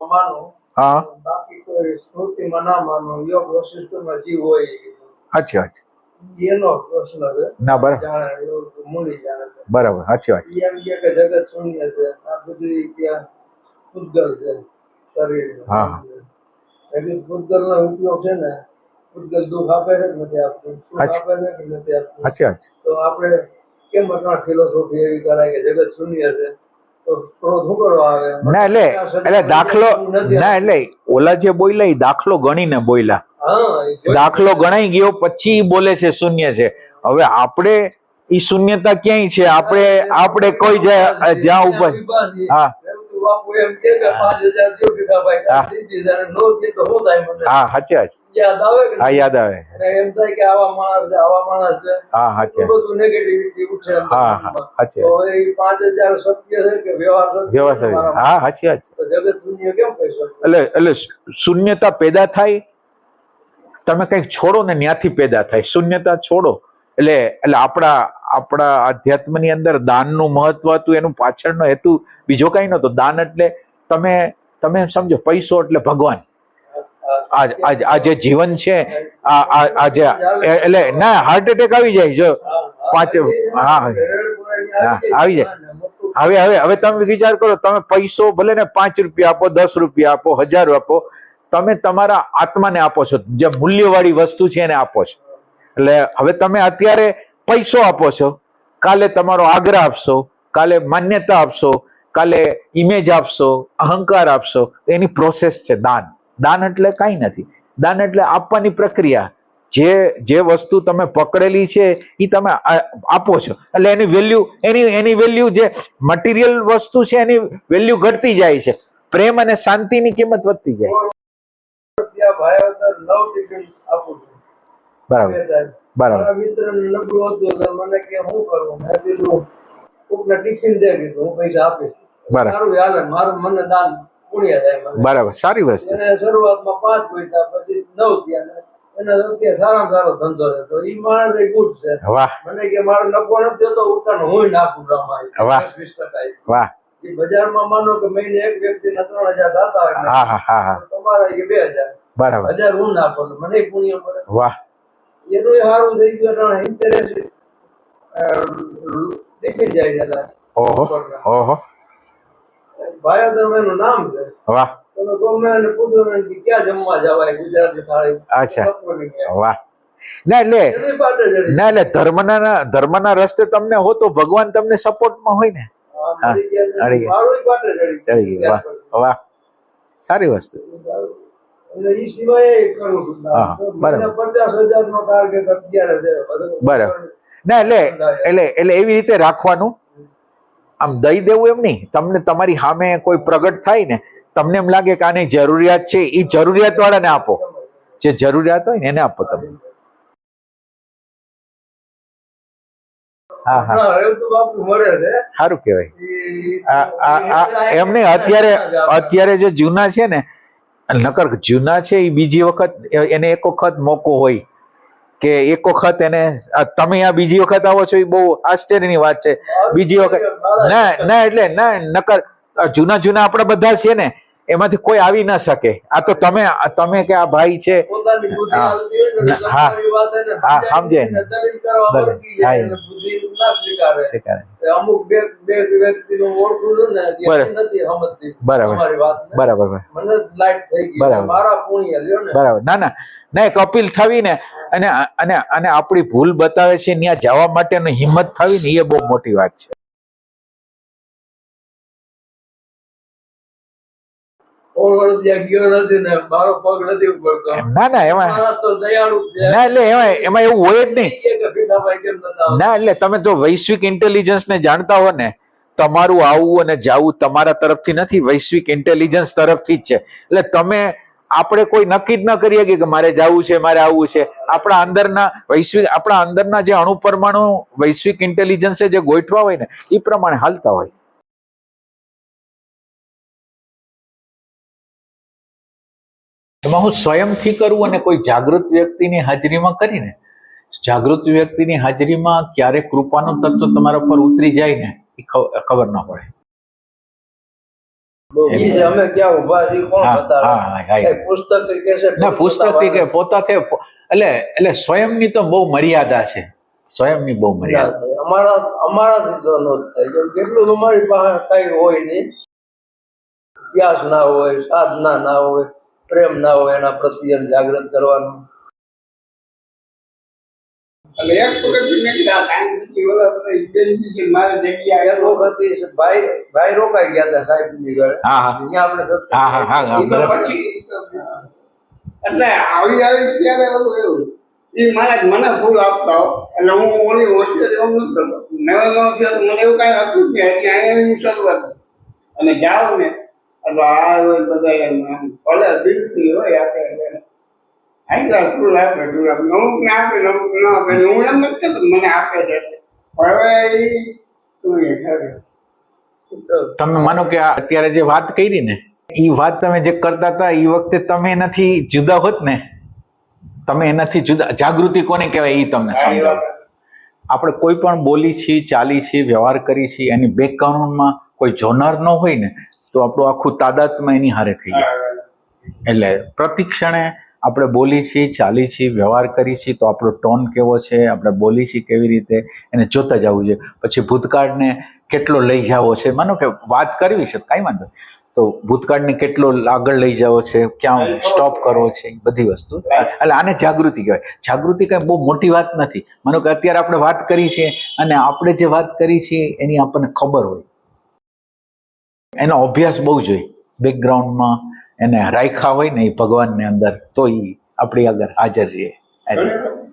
માનો હા બાકી કોઈ સ્મૃતિમાં ના માનો યોગ વશિષ્ઠમાં જીવ હોય સાચી વાત છે એનો પ્રશ્ન છે ના બરાબર જાણે યોગ મુનિ જાણે છે બરાબર સાચી વાત છે એમ કે જગત શૂન્ય છે આ બધું ત્યાં પૂતગલ છે શરીર હા હા એટલે પૂતગલ નો ઉપયોગ છે ને પૂતગલ દુઃખ આપે છે કે નથી આપતું સુખ આપે છે કે નથી આપતું સાચી વાત છે તો આપણે કેમ અટણા ફિલોસોફી એવી કરાય કે જગત શૂન્ય છે તો ક્રોધ શું કરવા આવે ના એટલે દાખલો ના એટલે ઓલા જે બોલ્યા એ દાખલો ગણીને બોલ્યા દાખલો ગણાઈ ગયો પછી બોલે છે શૂન્ય છે હવે આપણે ઈ શૂન્યતા ક્યાંય છે આપણે કોઈ જ્યાં ઉપર હા હા સાચી વાત હા યાદ આવે એમ થાય કે આવા માણસ છે હા સાચી બધું નેગેટિવિટી ઉઠે હા હા સાચી વાત તો એ 5000 સત્ય છે કે વ્યવહાર હા સાચી વાત છે જગત શૂન્ય કેમ કહી શકો એટલે શૂન્યતા પેદા થાય તમે કંઈક છોડો ને ત્યાંથી પેદા થાય શૂન્યતા છોડો એટલે આપણા આધ્યાત્મની અંદર દાનનું મહત્વ હતું એનું પાછળનો હેતુ બીજો કઈ નહોતો દાન એટલે તમે સમજો પૈસો એટલે ભગવાન આ જે જીવન છે આજે એટલે ના હાર્ટ એટેક આવી જાય જો હા આવી જાય હવે તમે વિચાર કરો તમે પૈસો ભલે ને 5 રૂપિયા આપો 10 રૂપિયા આપો 1000 આપો તમે તમારા આત્માને આપો છો જે મૂલ્યવાળી વસ્તુ છે એને આપો છો એટલે હવે તમે અત્યારે પૈસો આપો છો કાલે તમારો આગ્રહ આપશો કાલે માન્યતા આપશો કાલે ઇમેજ આપશો અહંકાર આપશો એની પ્રોસેસ છે દાન એટલે કઈ નથી દાન એટલે આપવાની પ્રક્રિયા જે વસ્તુ તમે પકડેલી છે એ તમે આપો છો એટલે એની વેલ્યુ જે મટીરિયલ વસ્તુ છે એની વેલ્યુ ઘટતી જાય છે પ્રેમ અને શાંતિની કિંમત વધતી જાય બરાબર મિત્ર મને કે હું કરું મેં કીધું કોકને ટિફિન દે કીધું હું પૈસા આપીશ સારું હાલે મારું મને દાન પુણ્ય થાય બરાબર સારી વસ્તુ શરૂઆતમાં 5 પૈસા પછી 9 થયા એને અત્યારે સારામાં સારો ધંધો છે તો ઈ માણસ એ ગુડ છે વાહ મને કે મારો નફો નથી થતો ઉતાર હું નાખું રમાય વાહ 20% વાહ એ બજારમાં માનો કે મહિને એક વ્યક્તિના 3000 થતા હોય હા હા હા તમારા એ 2000 બરાબર 1000 હું નાખો મને પુણ્ય મળે વાહ એનું સારું થઈ ગયું ઇન્ટરેસ્ટ દેખી જાય છે ઓહો ઓહો ભાયોધર્મ એનું નામ છે વાહ તમે ગમે એને પૂછો ને કે ક્યાં જમવા જવાય ગુજરાતી થાળી અચ્છા વાહ ના એટલે ધર્મના રસ્તે તમને હો તો ભગવાન તમને સપોર્ટમાં હોય ને ચડી ગઈ વાહ સારી વસ્તુ બરાબર ના એટલે એવી રીતે રાખવાનું આમ દઈ દેવું એમ નહીં તમને તમારી સામે કોઈ પ્રગટ થાય ને તમને એમ લાગે કે આની જરૂરિયાત છે એ જરૂરિયાત વાળાને આપો જે જરૂરિયાત હોય ને એને આપો તમે હા હા સારું કેવાય એમ નહીં અત્યારે જે જૂના છે ને નકર જૂના છે એ બીજી વખત એને એક વખત મોકો હોય કે એક વખત એને તમે આ બીજી વખત આવો છો એ બહુ આશ્ચર્યની વાત છે બીજી વખત ના એટલે ના નકર જૂના આપણે બધા છીએ ને એમાંથી કોઈ આવી ના શકે આ તો તમે કે આ ભાઈ છે સમજે બરાબર ના એક અપીલ થવી ને અને આપણી ભૂલ બતાવે છે ત્યાં જવા માટેની હિંમત થવી ને એ બહુ મોટી વાત છે ના એમાં એવું હોય જ નહીં ના એટલે તમે તો વૈશ્વિક ઇન્ટેલિજન્સ ને જાણતા હો ને તમારું આવવું અને જાવું તમારા તરફથી નથી વૈશ્વિક ઇન્ટેલિજન્સ તરફથી જ છે એટલે આપણે કોઈ નક્કી જ ન કરીએ કે મારે જવું છે મારે આવવું છે આપણા અંદરના જે અણુ પરમાણુ વૈશ્વિક ઇન્ટેલિજન્સે જે ગોઠવા હોય ને એ પ્રમાણે હાલતા હોય એમાં હું સ્વયંથી કરું અને કોઈ જાગૃત વ્યક્તિની હાજરીમાં કરીને જાગૃત વ્યક્તિની હાજરીમાં ક્યારે કૃપાનું તત્વ તમારા પર ઉતરી જાય ને એ ખબર ના પડે ઈ જે અમે ક્યાં ઉભા છીએ કોણ હા, બતાવે? હા, હા, એ પુસ્તક કે છે ના પુસ્તકથી કે પોતાથી એટલે સ્વયંની તો બહુ મર્યાદા છે, સ્વયંની બહુ ના મર્યાદા. થાય. અમારાથી તો ન જ થાય. જેટલું તમારી પાસે કઈ હોય નહીં, ત્યાસ ના હોય, સાધના ના હોય, પ્રેમ ના હોય એના પ્રત્યે જાગૃત કરવાનું. એટલે એક વખત મેં કીધું સાયન્ટિફિક મારે જગ્યા એક વખત ભાઈ રોકાઈ ગયા હતા સાહેબની ઘરે. હા, હા. ત્યાં આપણે સત્સંગ હા, હા, હા, હા, બરાબર. પછી એટલે આવી ત્યારે બધું એવું એ મને ફૂલ આપતા હો. એટલે હું ઓલી હોસ્ટેલ એવું નથી કરતો. નવો છે તો મને એવું કાંઈ હતું જ નહીં. અહીંયા શરૂઆત અને જાઓ ને એટલે આ હોય બધા એમ ભલે દિલથી હોય આપે આટલા ફૂલ આપે અમુક ને આપે અમુક ન આપે. હું એમ નથી કહેતો મને આપે છે એટલે હવે એ શું એ ખરે. તમે માનો કે અત્યારે જે વાત કરી ને એ વાત તમે જે કરતા હતા એ વખતે તમે એનાથી જુદા હોત ને, તમે એનાથી જુદા, જાગૃતિ કોને કહેવાય એ તમને સમજાવો. આપણે કોઈ પણ બોલી છીએ, ચાલી છીએ, વ્યવહાર કરી છીએ, એની બેકગ્રાઉન્ડમાં કોઈ જોનાર ન હોય ને તો આપણું આખું તાદાત્મ્ય એની હારે થઈ જાય. એટલે પ્રતિક્ષણે આપણે બોલી છીએ, ચાલી છીએ, વ્યવહાર કરી છીએ તો આપણો ટોન કેવો છે, આપણે બોલી છીએ કેવી રીતે, એને જોતા જવું જોઈએ. પછી ભૂતકાળને કેટલો લઈ જવો છે, માનો કે વાત કરવી છે કાંઈ વાંધો, તો ભૂતકાળને કેટલો આગળ લઈ જવો છે, ક્યાં સ્ટોપ કરવો છે, એ બધી વસ્તુ. એટલે આને જાગૃતિ કહેવાય. જાગૃતિ કાંઈ બહુ મોટી વાત નથી. માનો કે અત્યારે આપણે વાત કરી છે અને આપણે જે વાત કરી છે એની આપણને ખબર હોય, એનો અભ્યાસ બહુ જોઈએ, બેકગ્રાઉન્ડમાં એને રાખ્યા હોય ને એ ભગવાનની અંદર, તો એ આપણી આગળ હાજર રહે.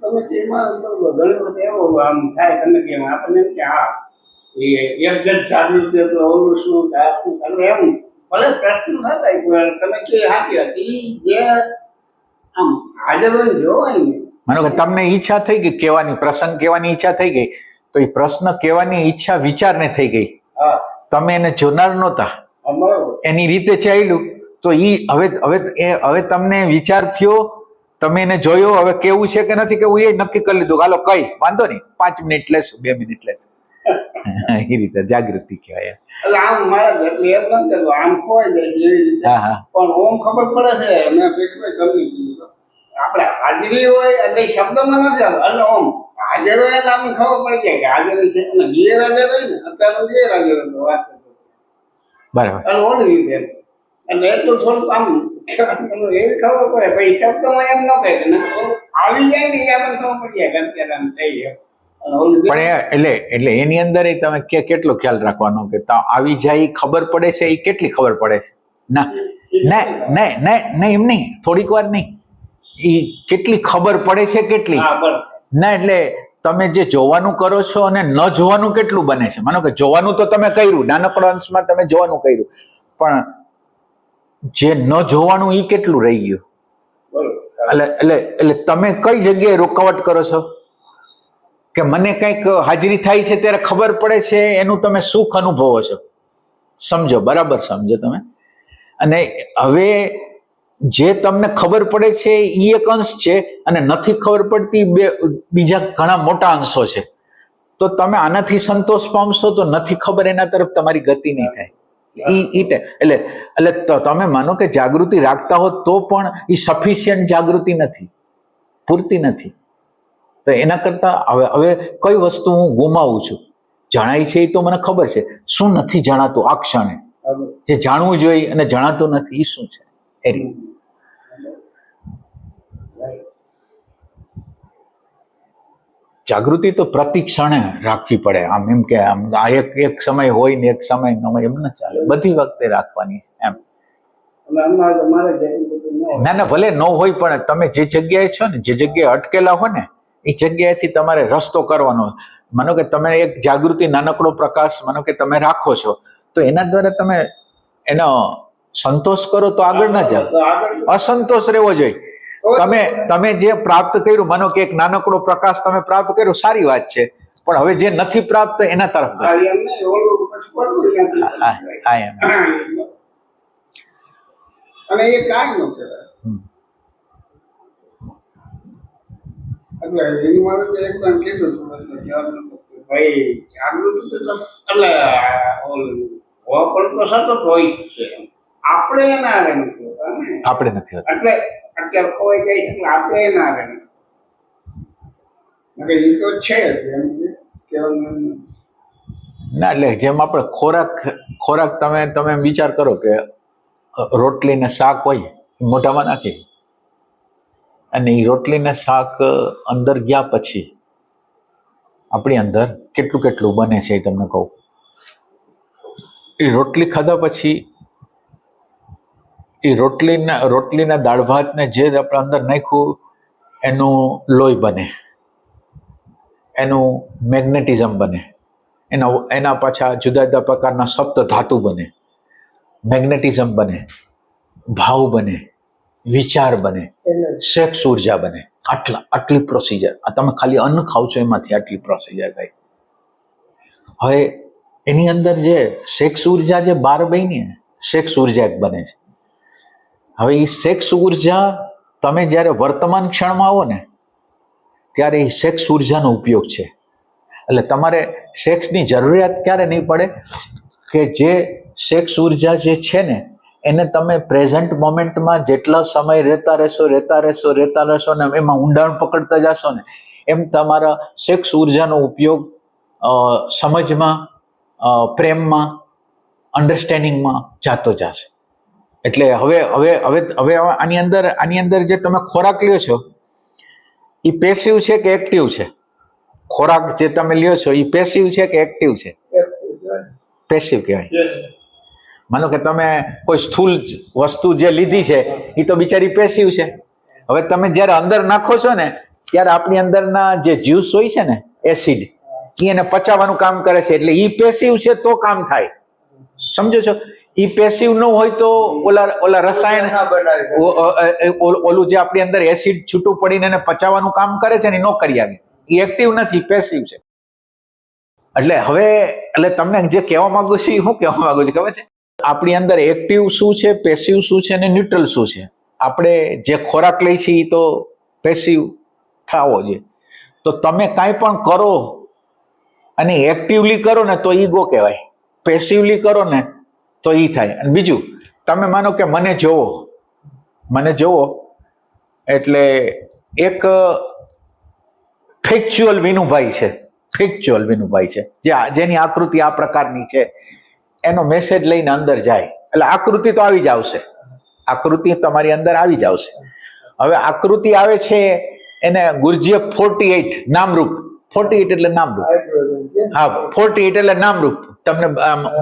તમે તેમાં ઘણી વખત એવો આમ થાય તમે કેમ આપણને કે હા એ એક જ જાગૃતિ તો ઓલું શું આ શું એટલે એમ ભલે પ્રશ્ન થતા તમે કે સાચી હતી જે આમ હાજર હોય જોવાય ને. માનો કે તમને ઈચ્છા થઈ ગઈ કહેવાની, પ્રસંગ કહેવાની ઈચ્છા થઈ ગઈ, તો એ પ્રશ્ન કહેવાની ઈચ્છા વિચારને થઈ ગઈ, તમે એને જોનાર નહોતા, એની રીતે ચાલ્યું તો ઈ હવે તમને વિચાર થયો, તમે એને જોયો, હવે કેવું છે કે નથી કેવું એ નક્કી કરી લીધું, હાલો કઈ વાંધો નહીં, 5 મિનિટ લેશું, 2 મિનિટ લેશું. એ રીતે જાગૃતિ કહેવાય. એટલે આમ મારા એટલે એમ નથી કરવું આમ ખોવાઈ જાય એવી રીતે. પણ ઓમ ખબર પડે છે મેં પેટમાં ગમી ગયું આપણે હાજરી હોય એટલે શબ્દમાં નથી આવતો. એટલે ઓમ હાજર હોય એટલે આપણને ખબર પડી જાય કે હાજર છે અને ગેરહાજર હોય ને અત્યારે ગેરહાજર હતો વાત કરતો બરાબર. એટલે ઓલી રીતે એટલે એટલું થોડુંક આમ એવી ખબર પડે ભાઈ શબ્દમાં એમ ન કહે કે આવી જાય ને એ આપણને ખબર પડી જાય કે અત્યારે આમ થઈ જાય. પણ એટલે એની અંદર તમે કેટલો ખ્યાલ રાખવાનો કે આવી જાય ખબર પડે છે, એ કેટલી ખબર પડે છે? ના એમ નહીં, થોડીક વાર નહીં, એ કેટલી ખબર પડે છે કેટલી ના. એટલે તમે જે જોવાનું કરો છો અને ન જોવાનું કેટલું બને છે. માનો કે જોવાનું તો તમે કર્યું, નાનકડા અંશમાં તમે જોવાનું કર્યું, પણ જે ન જોવાનું એ કેટલું રહી ગયું. એટલે તમે કઈ જગ્યાએ રોકાવટ કરો છો કે મને કંઈક હાજરી થાય છે ત્યારે ખબર પડે છે, એનું તમે સુખ અનુભવો છો. સમજો, બરાબર સમજો તમે. અને હવે જે તમને ખબર પડે છે એ એક અંશ છે અને નથી ખબર પડતી બીજા ઘણા મોટા અંશો છે. તો તમે આનાથી સંતોષ પામશો તો નથી ખબર એના તરફ તમારી ગતિ નહીં થાય. એટલે તમે માનો કે જાગૃતિ રાખતા હો તો પણ એ સફિશિયન્ટ જાગૃતિ નથી, પૂરતી નથી. તો એના કરતા હવે કઈ વસ્તુ હું ગુમાવું છું, જણાય છે એ તો મને ખબર છે, શું નથી જણાતું આ ક્ષણે, જે જાણવું જોઈએ અને જણાતું નથી એ શું છે, એ રીતે. જાગૃતિ તો પ્રતિ ક્ષણે રાખવી પડે. આમ એમ કે આમ એક સમય હોય ને એક સમય ન હોય એમ ન ચાલે, બધી વખતે રાખવાની છે એમ. ના ભલે ન હોય પણ તમે જે જગ્યાએ છો ને, જે જગ્યાએ અટકેલા હો ને એ જગ્યાએથી તમારે રસ્તો કરવાનો. માનો કે તમે એક જાગૃતિ નાનકડો પ્રકાશ માનો કે તમે રાખો છો, તો એના દ્વારા તમે એનો સંતોષ કરો તો આગળ ના જાઓ, અસંતોષ રહેવો જોઈએ. તમે જે પ્રાપ્ત કર્યું, માનો કે એક નાનકડો પ્રકાશ તમે પ્રાપ્ત કર્યો, સારી વાત છે, પણ હવે જે નથી પ્રાપ્ત એના તરફ અને એ કાંઈ ન કહેવાય. એટલે એની મારે તો એક વાર કીધું હતું ભાઈ જાગૃતિ તો એટલે પણ તો સતત હોય છે. આપણે એના હારે નથી હોતા ને. આપણે નથી હોતા. એટલે અત્યારે ખોવાઈ જાય છે એટલે આપણે એના હારે નથી. એટલે એ તો છે જ એમ કહેવાનું. ના એટલે જેમ આપણે ખોરાક તમે વિચાર કરો કે રોટલી ને શાક હોય મોઢામાં નાખી અને એ રોટલી ને શાક અંદર ગયા પછી આપણી અંદર કેટલું બને છે એ તમને કહું. એ રોટલી ખાધા પછી એ રોટલીના દાળ ભાત ને જે આપણે અંદર નાખ્યું એનું લોહી બને, એનું મેગ્નેટિઝમ બને, એના પાછા જુદા જુદા પ્રકારના સપ્ત ધાતુ બને, મેગ્નેટિઝમ બને, ભાવ બને, વિચાર બને, સેક્સ ઉર્જા બને. આટલી પ્રોસિજર આ તમે ખાલી અન્ન ખાવ છો એમાંથી આટલી પ્રોસિજર થાય. હવે એની અંદર જે સેક્સ ઉર્જા જે બહાર બની ને સેક્સ ઉર્જા એક બને છે. હવે એ સેક્સ ઉર્જા તમે જ્યારે વર્તમાન ક્ષણમાં આવો ને ત્યારે એ સેક્સ ઉર્જાનો ઉપયોગ છે. એટલે તમારે સેક્સની જરૂરિયાત ક્યારે નહીં પડે કે જે સેક્સ ઉર્જા જે છે ને એને તમે પ્રેઝન્ટ મોમેન્ટમાં જેટલો સમય રહેતા રહેશો ને એમાં ઊંડાણ પકડતા જશો ને એમ તમારા સેક્સ ઉર્જાનો ઉપયોગ સમજમાં, પ્રેમમાં, અન્ડરસ્ટેન્ડિંગમાં જાતો જશે. એટલે હવે આની અંદર જે તમે ખોરાક લ્યો છો એ પેસિવ છે કે એક્ટિવ છે? ખોરાક જે તમે લ્યો છો એ પેસિવ છે કે એક્ટિવ છે? પેસિવ કહેવાય. માનો કે તમે કોઈ સ્થૂલ વસ્તુ જે લીધી છે એ તો બિચારી પેસિવ છે. હવે તમે જ્યારે અંદર નાખો છો ને ત્યારે આપણી અંદરના જે જ્યુસ હોય છે ને એસિડ એને પચાવવાનું કામ કરે છે. એટલે એ પેસિવ છે તો કામ થાય. સમજો છો? એ પેસિવ ન હોય તો ઓલા રસાયણ ઓલું જે આપણી અંદર એસિડ છૂટું પડીને એને પચાવવાનું કામ કરે છે ને એ ન કરી શકે. એ એક્ટિવ નથી, પેસિવ છે. એટલે તમને જે કહેવા માંગુ છું એ શું કહેવા માંગુ છું ખબર છે? આપણી અંદર એક્ટિવ શું છે, પેસિવ શું છે અને ન્યુટ્રલ શું છે. આપણે જે ખોરાક લઈ છીએ એ તો પેસિવ થવો જોઈએ. તો તમે કાંઈ પણ કરો અને એક્ટિવલી કરો ને તો ઈગો કહેવાય, પેસિવલી કરો ને તો ઈ થાય. અને બીજું તમે માનો કે મને જોવો એટલે એક ફેક્ચ્યુઅલ વિનુભાઈ છે જેની આકૃતિ આ પ્રકારની છે. એનો મેસેજ લઈને અંદર જાય એટલે આકૃતિ તો આવી જ આવશે, આકૃતિ તમારી અંદર આવી જ આવશે. હવે આકૃતિ આવે છે એને ગુરજીએ 48 નામરૂપ, 48 એટલે નામરૂપ. હા, 48 એટલે નામરૂપ. તમને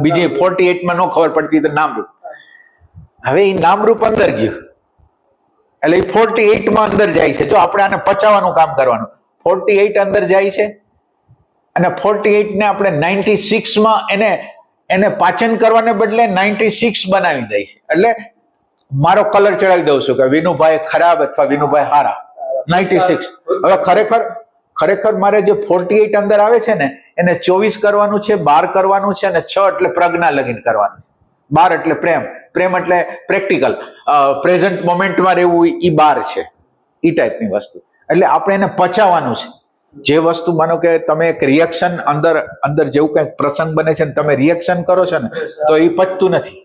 બીજી 48 માં ન ખબર પડતી તો નામરૂપ. હવે એ નામરૂપ અંદર ગયું એટલે એ 48 માં અંદર જાય છે. જો આપણે આને પચાવવાનું કામ કરવાનું, 48 અંદર જાય છે અને 48 ને આપણે 96 માં એને પાચન કરવાને બદલે 96 બનાવી દે છે. એટલે મારો કલર ચડાવી દઉં છું કે વિનુભાઈ ખરાબ અથવા વિનુભાઈ હારા, 96. હવે ખરેખર મારે જે 48 અંદર આવે છે ને એને 24 કરવાનું છે, 12 કરવાનું છે અને 6 એટલે પ્રજ્ઞા લગીન કરવાનું છે. 12 એટલે પ્રેમ એટલે પ્રેક્ટિકલ, પ્રેઝન્ટ મોમેન્ટમાં રહેવું એ 12 છે. એ ટાઈપની વસ્તુ. એટલે આપણે એને પચાવવાનું છે. જે વસ્તુ માનો કે તમે એક રિએક્શન અંદર જેવું કંઈક પ્રસંગ બને છે ને તમે રિએક્શન કરો છો ને તો એ પચતું નથી.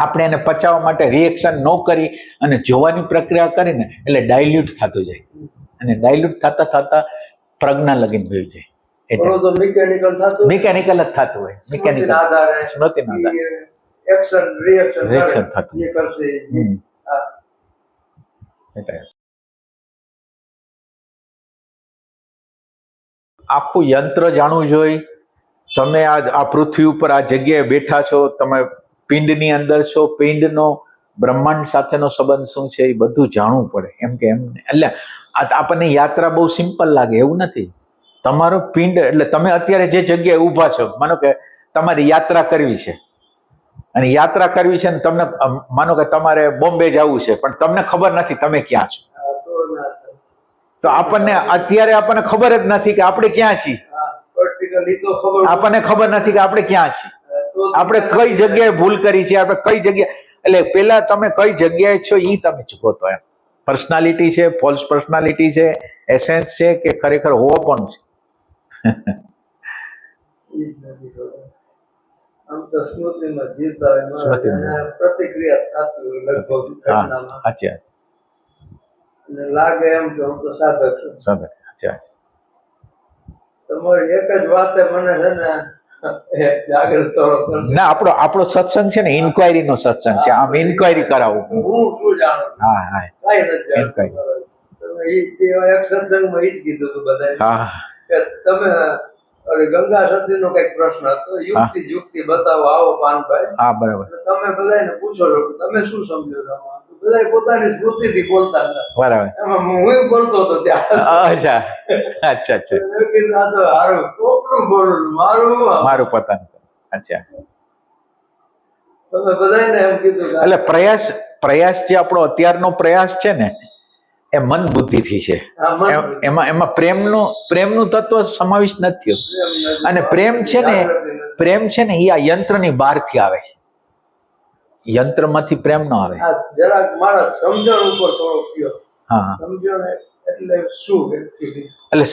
આપણે એને પચાવવા માટે રિએક્શન ન કરી અને જોવાની પ્રક્રિયા કરીને એટલે ડાયલ્યુટ થતું જાય અને ડાયલ્યુટ થતા પ્રજ્ઞા લગીન થઈ જાય. એટલે મિકેનિકલ જ થતું હોય, મિકેનિકલ સ્મૃતિના આધારે રિએક્શન થતું. એટલે આખું યંત્ર જાણવું જોઈએ. તમે આ પૃથ્વી ઉપર આ જગ્યાએ બેઠા છો, તમે પિંડની અંદર છો, પિંડનો બ્રહ્માંડ સાથેનો સંબંધ શું છે એ બધું જાણવું પડે. એમ એટલે આપણને યાત્રા બહુ સિમ્પલ લાગે એવું નથી. તમારો પિંડ એટલે તમે અત્યારે જે જગ્યાએ ઊભા છો, માનો કે તમારી યાત્રા કરવી છે અને યાત્રા કરવી છે ને તમને માનો કે તમારે બોમ્બે જવું છે પણ તમને ખબર નથી તમે ક્યાં છો. તો આપણને ખબર જ નથી કે આપણે ક્યાં છીએ. આપણને ખબર નથી કે આપણે ક્યાં છીએ, આપણે કઈ જગ્યાએ ભૂલ કરી છે, આપણે કઈ જગ્યાએ. એટલે પેલા તમે કઈ જગ્યાએ છો એ તમે ચૂકો તો એમ. પર્સનાલિટી છે, ફોલ્સ પર્સનાલિટી છે, એસેન્સ છે કે ખરેખર હોવો પણ છે. આમ તો સ્મૃતિમાં જીવતા હોય સ્મૃતિમાં. અને પ્રતિક્રિયા થતી હોય લગભગ હા ઘટનામાં. સાચી વાત અને લાગે એમ કે હું તો સાધક છું. સાચી વાત તમારી એક જ વાતે મને છે ને જાગૃત થોડો કરી. ના આપણો આપણો સત્સંગ છે ને ઇન્ક્વાયરી નો સત્સંગ છે આમ ઇન્ક્વાયરી કરાવું હું શું જાણું છું? હા હા કાંઈ નથી Inquiry. જાણતું. તમે એક સત્સંગમાં ઈ જ કીધું હતું બધાએ હા કે તમે અરે ગંગા સતીનો કઈક પ્રશ્ન હતો, યુક્તિ બતાવો આવો પાનભાઈ. હા બરાબર એટલે તમે બધાને પૂછો છો કે તમે શું સમજો છો આમાં? તો બધાએ પોતાની સ્મૃતિથી બોલતા હતા. બરાબર એમાં હું બોલતો હતો ત્યાં. અચ્છા અચ્છા અચ્છા મેં કીધું આ તો હારું કોકનું બોલું છું, મારું હું આમ? મારું પોતાનું અચ્છા તમે બધાને એમ કીધું કે એટલે પ્રયાસ જે આપણો અત્યારનો પ્રયાસ છે ને એ મન બુદ્ધિથી છે આ મન એમાં પ્રેમનું તત્વ સમાવિષ્ટ નથી થયું અને પ્રેમ છે ને એ આ યંત્રની બહારથી આવે છે યંત્રમાંથી પ્રેમ ન આવે આ જરાક મારા સમજણ ઉપર થોડો કયો. હા સમજણ એટલે શું actually? એટલે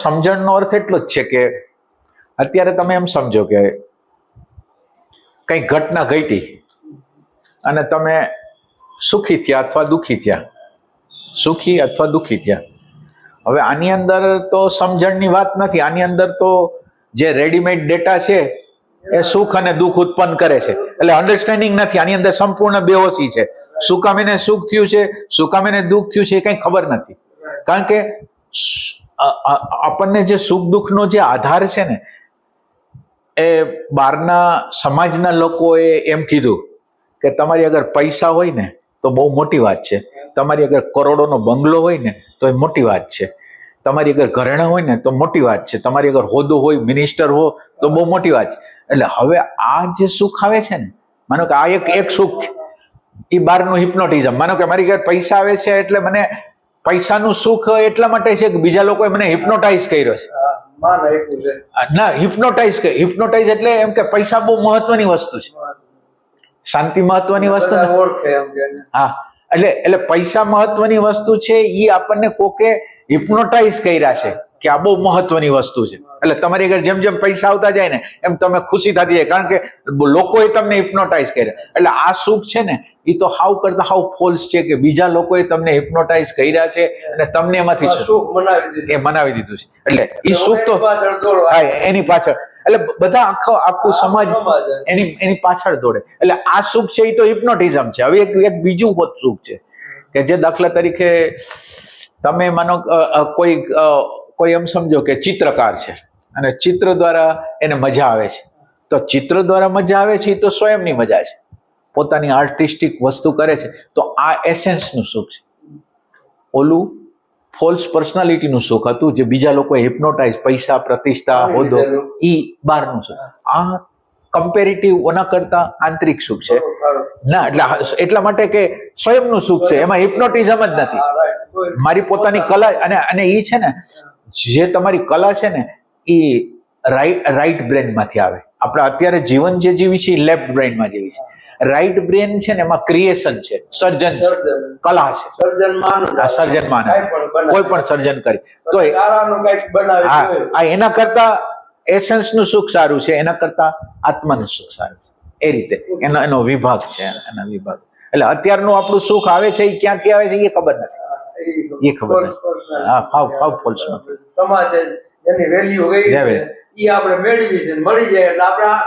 સમજણનો અર્થ એટલો જ છે કે અત્યારે તમે એમ સમજો કે કઈ ઘટના ઘટી અને તમે સુખી થયા અથવા દુઃખી થયા હવે આની અંદર તો સમજણની વાત નથી આની અંદર તો જે રેડીમેડ ડેટા છે એ સુખ અને દુઃખ ઉત્પન્ન કરે છે એટલે અન્ડરસ્ટેન્ડિંગ નથી આની અંદર સંપૂર્ણ બેહોશી છે શું કામ એને સુખ થયું છે શું કામ એને દુઃખ થયું છે એ કઈ ખબર નથી કારણ કે આપણને જે સુખ દુઃખનો જે આધાર છે ને એ બહારના સમાજના લોકોએ એમ કીધું કે તમારી અગર પૈસા હોય ને તો બહુ મોટી વાત છે તમારી અગર કરોડોનો બંગલો હોય ને તો એ મોટી વાત છે તમારી અગર ઘરેણા હોય ને તો મોટી વાત છે તમારી અગર હોદ્દો હોય મિનિસ્ટર હો તો બહુ મોટી વાત છે એટલે હવે આ જે સુખ આવે છે ને માનો કે આ એક સુખ એ બહારનું હિપ્નોટિઝમ માનો કે મારી ઘરે પૈસા આવે છે એટલે મને પૈસાનું સુખ એટલા માટે છે કે બીજા લોકોએ મને હિપ્નોટાઇઝ કર્યો છે માન આપ્યું છે. ના હિપ્નોટાઇઝ એટલે એમ કે પૈસા બહુ મહત્વની વસ્તુ છે શાંતિ મહત્વની વસ્તુ બધા નથી. ઓળખે એમ કે હા એટલે પૈસા મહત્વની વસ્તુ છે એ આપણને કોકે હિપ્નોટાઇઝ કર્યા છે કે આ બહુ મહત્વની વસ્તુ છે એટલે તમારી ઘર જેમ જેમ પૈસા આવતા જાય ને એમ તમે ખુશી થતી જાય કારણ કે લોકોએ તમને હિપ્નોટાઇઝ કર્યા એટલે આ સુખ છે ને એ તો હાવ કરતા હાવ ફોલ્સ છે કે બીજા લોકોએ તમને હિપ્નોટાઇઝ કર્યા છે અને તમને એમાંથી સુખ મનાવી દીધું. એ મનાવી દીધું છે એટલે એ સુખ તો એની પાછળ દોડવા. હા એની પાછળ એટલે બધા આખું સમાજ સમાજ. એની પાછળ દોડે એટલે આ સુખ છે એ તો હિપ્નોટિઝમ છે હવે એક બીજું સુખ છે કે જે દાખલા તરીકે તમે માનો કોઈ એમ સમજો કે ચિત્રકાર છે અને ચિત્ર દ્વારા એને મજા આવે છે તો ચિત્ર દ્વારા મજા આવે છે એ તો સ્વયંની મજા છે પોતાની આર્ટિસ્ટિક વસ્તુ કરે છે તો આ એસેન્સનું સુખ છે ઓલું ફોલ્સ પર્સનાલિટીનું સુખ હતું જે બીજા લોકોએ હિપ્નોટાઇઝ પૈસા પ્રતિષ્ઠા હોદ્દો ઈ બહારનું સુખ આ કમ્પેરેટિવ ઓના કરતા આંતરિક સુખ છે ના એટલા માટે કે સ્વયંનું સુખ છે એમાં હિપ્નોટિઝમ જ નથી મારી પોતાની કલા અને એ છે ને જે તમારી કલા છે ને એ રાઈટ બ્રેનમાંથી આવે આપણે અત્યારે જીવન જે જીવી છે એ લેફ્ટ બ્રેનમાં જીવી છે રાઈટ બ્રેન છે ને એમાં ક્રિએશન છે સર્જન છે કલા છે સર્જન માનું. આ સર્જન માને કાંઈ પણ બનાવે. કોઈ પણ સર્જન કરી તો તારાનું કંઈક બનાવે છે. એના કરતા એસેન્સનું સુખ સારું છે એના કરતા આત્માનું સુખ સારું છે એ રીતે એનો વિભાગ છે એના વિભાગ એટલે અત્યારનું આપણું સુખ આવે છે એ ક્યાંથી આવે છે એ ખબર નથી એ ખબર નથી હા હાવ ફોલ્સ સમાજે એની વેલ્યુ ગઈ છે ઈ આપણે મેળવી છે મળી જાય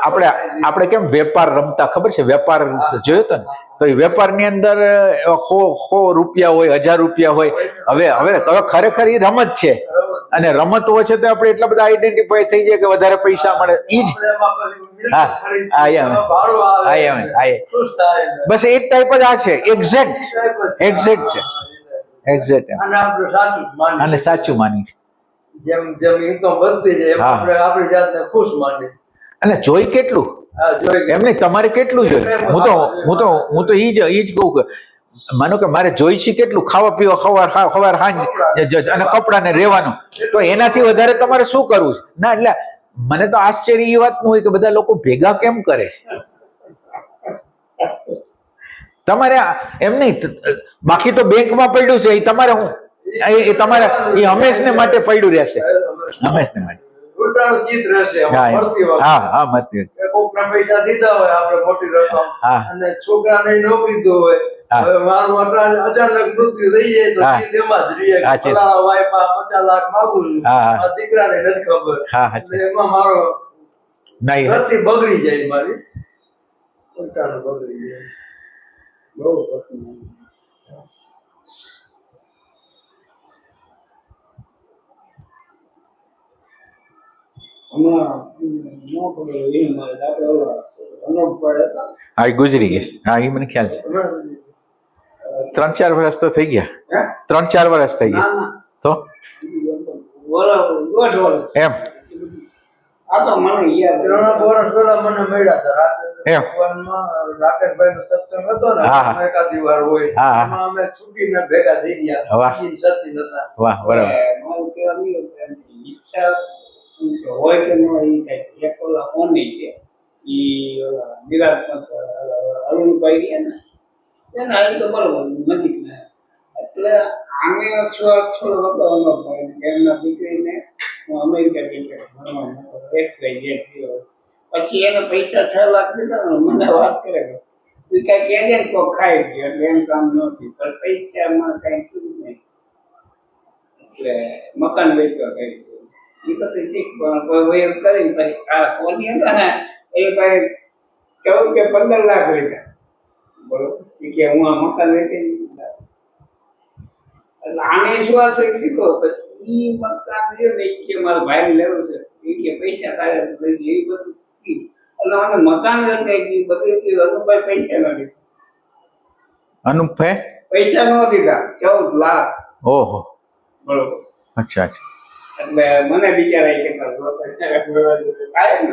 એટલે આપણે કેમ વેપાર રમતા ખબર છે વેપાર જોયો તો ને તો એ વેપારની અંદર 100 રૂપિયા હોય 1000 રૂપિયા હોય હવે ખરેખર એ રમત છે અને રમત હોય છે તો આપણે એટલા બધા આઈડેન્ટિફાય થઈ જાય કે વધારે પૈસા મળે ઈ જ બસ એ ટાઈપ જ આ છે એક્ઝેક્ટ છે અને સાચું માની છે જેમ ઇન્કમ વધતી જાય એમ આપણે આપણી જાતને ખુશ માની અને જોઈ કેટલું એમ નહીં તમારે કેટલું જોઈએ હું તો ઈ જ કહું કે માનો કે મારે જોઈ છે કેટલું ખાવા પીવા સવાર સાંજ અને કપડા ને રહેવાનું તો એનાથી વધારે તમારે શું કરવું છે ના એટલે મને તો આશ્ચર્ય એ વાતનું હોય કે બધા લોકો ભેગા કેમ કરે છે તમારે એમ નહીં બાકી તો બેંકમાં પડ્યું છે એ તમારે હું એ તમારે એ હંમેશને માટે પડ્યું રહેશે હંમેશને માટે ઉલટાનું ચિત્ર હશે હા મળતી કોકના પૈસા દીધા હોય આપણે મોટી રકમ હા. અને છોકરાને ન કીધું હોય, હા. હવે મારું અચાનક મૃત્યુ થઈ જાય તો હા. ઈ એમાં જ રહીએ કે હા, છે. ફલાણા વાઈફા 50 લાખ માંગુ છું, હા, હા. આ દીકરાને નથી ખબર. હા, હા, છે. એટલે એમાં મારો નહીં રથી બગડી જાય, મારી પોતાનું બગડી જાય. બહુ કઠિન. હમણાં ન ખબર એ મારે આપણે ઓલા અનોખભાઈ હતા. હા, એ ગુજરી ગયા. હા, એ મને ખ્યાલ છે. 3-4 વર્ષ તો થઈ ગયા. હે? 3-4 વર્ષ થઈ ના ગયા. ના તો દોઢ વર્ષ. એમ આ તો મને યાદ 3 વર્ષ પહેલા મને મળ્યા હતા રાતે એમ. ભગવાનમાં. રાકેશભાઈ નો સત્સંગ હતો ને, હા, હા. એમાં એકાદી વાર હોય, હા, હા. એમાં અમે છૂટીને ભેગા થઈ ગયા. વાહ. ઈ સચિન હતા. વાહ, બરાબર. મારું કહેવાનું એ હતું કે ઈચ્છા હોય કે ન હોય એ થાય. એક ઓલા ઓની છે ઈ ઓલા નિરાત્મક અરુણભાઈ રહ્યા ને એના અહીં તો બરોબર નજીક ને એટલે આને થોડો હતો અનુભવ કે એમના દીકરીને અમેરિકા ટીચર ભણવા XYZ થયો. પછી એને પૈસા 6 લાખ દીધા ને મને વાત કરે કે ઈ કાંઈક એજન્ટ કોક ખાઈ ગયો એટલે એમ કામ નહોતું પણ પૈસામાં કાંઈ થયું નહીં એટલે મકાન વેચવા કરી એ બધું ઠીક પણ કોઈ એમ કરીને પછી આ કોની હતા ને એ ભાઈ 14 કે 15 લાખ લીધા બરોબર ઈ કે હું આ મકાન વેચી દીધું. એટલે આને વિશ્વાસ શીખો પછી ઈ મકાન રહ્યો ને ઈ કે મારા ભાઈને લેવું છે ઈ કે પૈસા તારે લઈ લે એ બધું ઠીક. એટલે આને મકાન વેચાઈ ગયું બધું અનુભાઈ પૈસા ન દીધા અનુપભાઈ પૈસા ન દીધા 14 લાખ ઓહો. બરોબર. અચ્છા, અચ્છા. એટલે મને બિચારા કાંઈ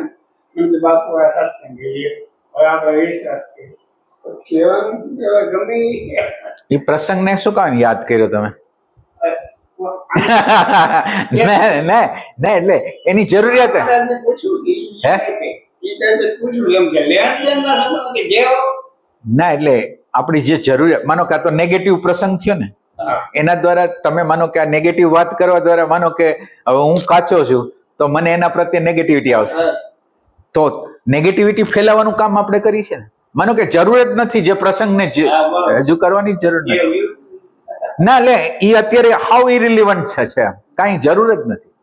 ને મને બાપુ આ સત્સંગ હવે આપણે વિશ્વાસ કરીએ ગમે એ પ્રસંગને શું કામ યાદ કર્યો તમે? ના એટલે એની જરૂરિયાત ના એટલે આપણી જે જરૂરિયાત માનો કે આ તો નેગેટિવ પ્રસંગ થયો ને એના દ્વારા તમે માનો કે આ નેગેટિવ વાત કરવા દ્વારા માનો કે હવે હું કાચો છું તો મને એના પ્રત્યે નેગેટિવિટી આવશે તો નેગેટિવિટી ફેલાવવાનું કામ આપણે કરી છે ને. માનો કે જરૂર જ નથી જે પ્રસંગને રજૂ કરવાની જરૂર નથી ના એટલે એ અત્યારે હાઉ ઇરિલિવન્ટ છે કાંઈ જરૂર જ નથી.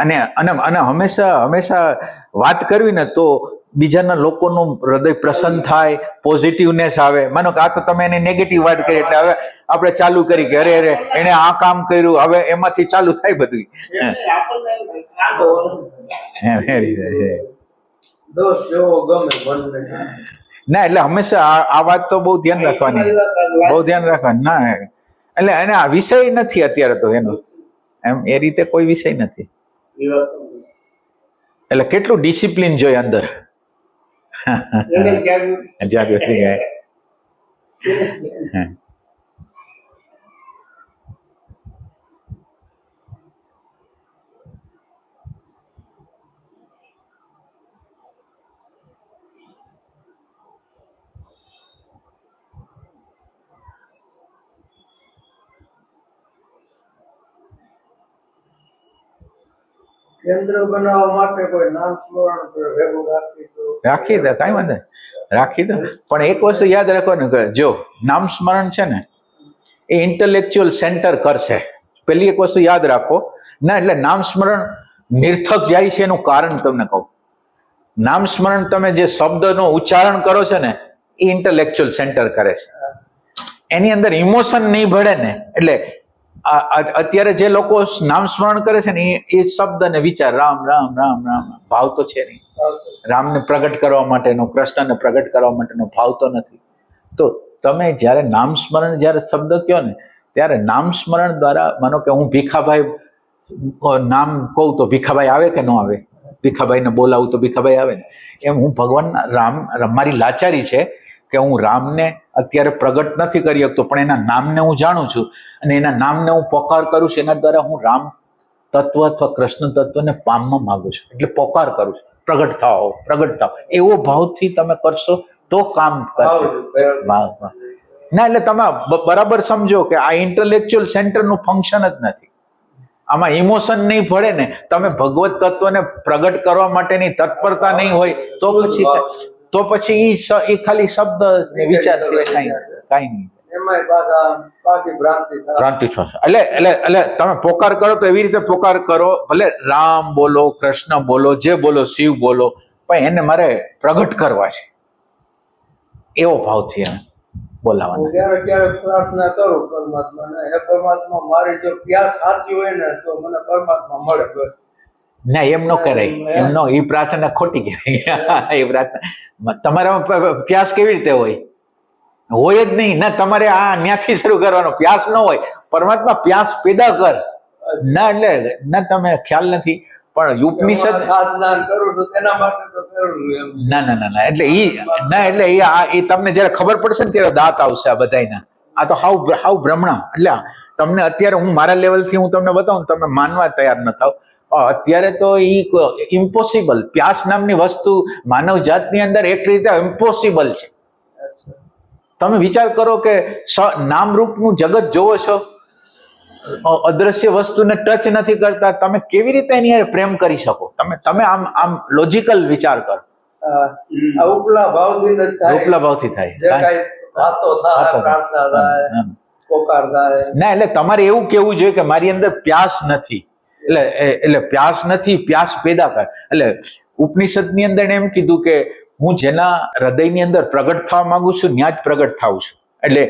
અને અને અને હંમેશા વાત કરવી ને તો બીજાના લોકોનું હૃદય પ્રસન્ન થાય, પોઝિટિવનેસ આવે. માનો કે આ તો તમે એની નેગેટિવ વાત કરી એટલે હવે આપણે ચાલુ કરી કે અરે એને આ કામ કર્યું, હવે એમાંથી ચાલુ થાય બધું. દોષ જોવો ગમે મનને. ના એટલે હંમેશા આ વાત તો બહુ ધ્યાન રાખવાની ના એટલે એને આ વિષય નથી અત્યારે તો એનો એમ એ રીતે કોઈ વિષય નથી. એટલે કેટલું ડિસિપ્લિન જોઈએ અંદર જાગૃતિ. કેન્દ્ર બનાવવા માટે કોઈ નામ સ્મરણ ભેગું રાખી દે કાંઈ વાંધો રાખી દો. પણ એક વસ્તુ યાદ રાખવાનું કે જો નામ સ્મરણ છે ને એ ઇન્ટેલેક્ચ્યુઅલ સેન્ટર કરશે. પેલી એક વસ્તુ યાદ રાખો ના એટલે નામ સ્મરણ નિર્થક જાય છે એનું કારણ તમને કહું. નામ સ્મરણ તમે જે શબ્દનો ઉચ્ચારણ કરો છો ને એ ઇન્ટેલેક્ચ્યુઅલ સેન્ટર કરે છે. એની અંદર ઇમોશન નહીં ભળે ને એટલે અત્યારે જે લોકો નામ સ્મરણ કરે છે ને એ શબ્દ ને વિચાર રામ રામ રામ રામ ભાવ તો છે નહીં. રામને પ્રગટ કરવા માટેનો, કૃષ્ણને પ્રગટ કરવા માટેનો ભાવ તો નથી. તો તમે જ્યારે નામ સ્મરણ જ્યારે શબ્દ કહો ને ત્યારે નામ સ્મરણ દ્વારા માનો કે હું ભીખાભાઈ નામ કહું તો ભીખાભાઈ આવે કે ન આવે? ભીખાભાઈને બોલાવું તો ભીખાભાઈ આવે ને. એમ હું ભગવાનના રામ મારી લાચારી છે કે હું રામને અત્યારે પ્રગટ નથી કરી શકતો પણ એના નામને હું જાણું છું અને એના નામને હું પોકાર કરું છું. એના દ્વારા હું રામ તત્વ અથવા કૃષ્ણ તત્વને પામવા માંગુ છું એટલે પોકાર કરું છું. પ્રગટ થાઓ, પ્રગટ થાઓ એવો ભાવથી તમે કરશો તો કામ કરશે. ના એટલે તમે બરાબર સમજો કે આ ઇન્ટેલેક્ચ્યુઅલ સેન્ટરનું ફંક્શન જ નથી. આમાં ઇમોશન નહીં ભળે ને, તમે ભગવત તત્વને પ્રગટ કરવા માટેની તત્પરતા નહીં હોય તો પછી એ ખાલી શબ્દ ને વિચાર કાંઈ નહીં. એમાંય પાછી ભ્રાંતિ થાય. ભ્રાંતિ છો. એટલે તમે પોકાર કરો તો એવી રીતે પોકાર કરો, ભલે રામ બોલો, કૃષ્ણ બોલો, જે બોલો, શિવ બોલો, પણ એને મારે પ્રગટ કરવા છે એવો ભાવથી એને બોલાવવાનો. હું ક્યારેક ક્યારેક પ્રાર્થના કરું પરમાત્માને, હે પરમાત્મા, મારી જો પ્યાસ સાચી હોય ને તો મને પરમાત્મા મળે. ના, એમ ન કરાય, એમ નો, એ પ્રાર્થના ખોટી કહેવાય. એ પ્રાર્થના તમારામાં પ્યાસ કેવી રીતે હોય જ નહીં ના. તમારે આ ન્યાથી શરૂ કરવાનો. પ્યાસ ન હોય, પરમાત્મા પ્યાસ પેદા કર ના. એટલે ના, તમે ખ્યાલ નથી, પણ ઉપનિષદ ના ના ના ના એટલે એ તમને જયારે ખબર પડશે ને ત્યારે દાંત આવશે આ બધાના. આ તો હાવ ભ્રમણા. એટલે તમને અત્યારે હું મારા લેવલથી હું તમને બતાવું, તમે માનવા તૈયાર ન થાવ. અત્યારે તો ઇમ્પોસિબલ, પ્યાસ નામની વસ્તુ માનવ જાતની અંદર એક રીતે ઇમ્પોસિબલ છે. તમે વિચાર કરો કે નામરૂપનું જગત જોવો છો, અદ્રશ્ય વસ્તુને ટચ નથી કરતા, તમે કેવી રીતે એની હારે પ્રેમ કરી શકો? તમે આમ લોજિકલ વિચાર કરો. ઉપલા ભાવથી થાય. ના, એટલે તમારે એવું કેવું જોઈએ કે મારી અંદર પ્યાસ નથી, એટલે પ્યાસ નથી, પ્યાસ પેદા કર. એટલે ઉપનિષદની અંદર એમ કીધું કે હું જેના હૃદયની અંદર પ્રગટ થવા માંગુ છું ત્યાં જ પ્રગટ થાઉં છું. એટલે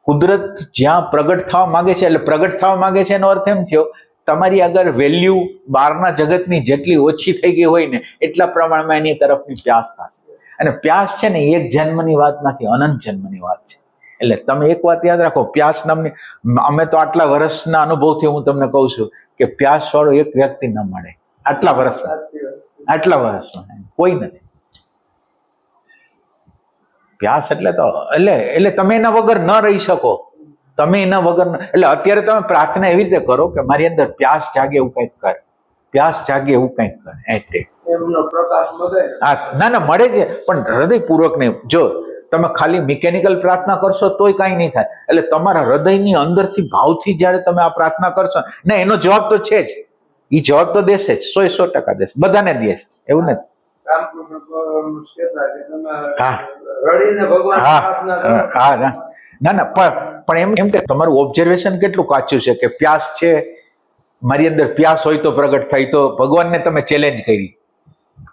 કુદરત જ્યાં પ્રગટ થવા માંગે છે, એટલે પ્રગટ થવા માંગે છે એનો અર્થ એમ થયો તમારી અગર વેલ્યુ બહારના જગતની જેટલી ઓછી થઈ ગઈ હોય ને એટલા પ્રમાણમાં એની તરફની પ્યાસ થશે. અને પ્યાસ છે ને એક જન્મની વાત નથી, અનંત જન્મની વાત છે. એટલે તમે એક વાત યાદ રાખો, પ્યાસ નામની, અમે તો આટલા વર્ષના અનુભવથી હું તમને કહું છું કે પ્યાસ વાળો એક વ્યક્તિ ન મળે આટલા વર્ષમાં કોઈ નથી. પ્યાસ એટલે તમે એના વગર ન રહી શકો. તમે એના વગર એટલે અત્યારે તમે પ્રાર્થના એવી રીતે કરો કે મારી અંદર પ્યાસ જાગે એવું કંઈક કર, પ્યાસ જાગે એવું કંઈક કર. એમનો પ્રકાશ મળે. ના ના, મળે છે, પણ હૃદયપૂર્વક નહીં. જો તમે ખાલી મિકેનિકલ પ્રાર્થના કરશો તોય કાંઈ નહીં થાય. એટલે તમારા હૃદયની અંદરથી ભાવથી જયારે તમે આ પ્રાર્થના કરશો ને એનો જવાબ તો છે જ, એ જવાબ તો દેશે જ, 100% દેશે, બધાને દે છે, એવું નથી. ના પણ એમ કે તમારું ઓબ્ઝર્વેશન કેટલું કાચું છે કે પ્યાસ છે મારી અંદર, પ્યાસ હોય તો પ્રગટ થાય. તો ભગવાનને તમે ચેલેન્જ કરી,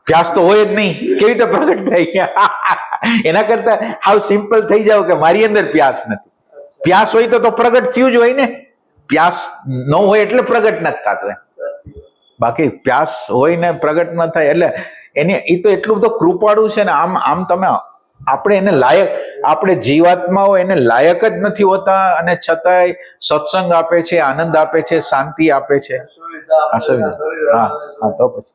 પ્યાસ તો હોય જ નહીં, કેવી રીતે પ્રગટ થાય? એના કરતા હાવ સિમ્પલ થઈ જાવ કે મારી અંદર પ્યાસ નથી. પ્યાસ હોય તો પ્રગટ થયું જ હોય ને. પ્યાસ ન હોય એટલે પ્રગટ નથી થતું. બાકી પ્યાસ હોય ને પ્રગટ ન થાય એટલે એને એ તો એટલું બધું કૃપાળું છે ને. આમ તમે આપણે એને લાયક, આપણે જીવાત્માઓ એને લાયક જ નથી હોતા, અને છતાંય સત્સંગ આપે છે, આનંદ આપે છે, શાંતિ આપે છે. હા તો પછી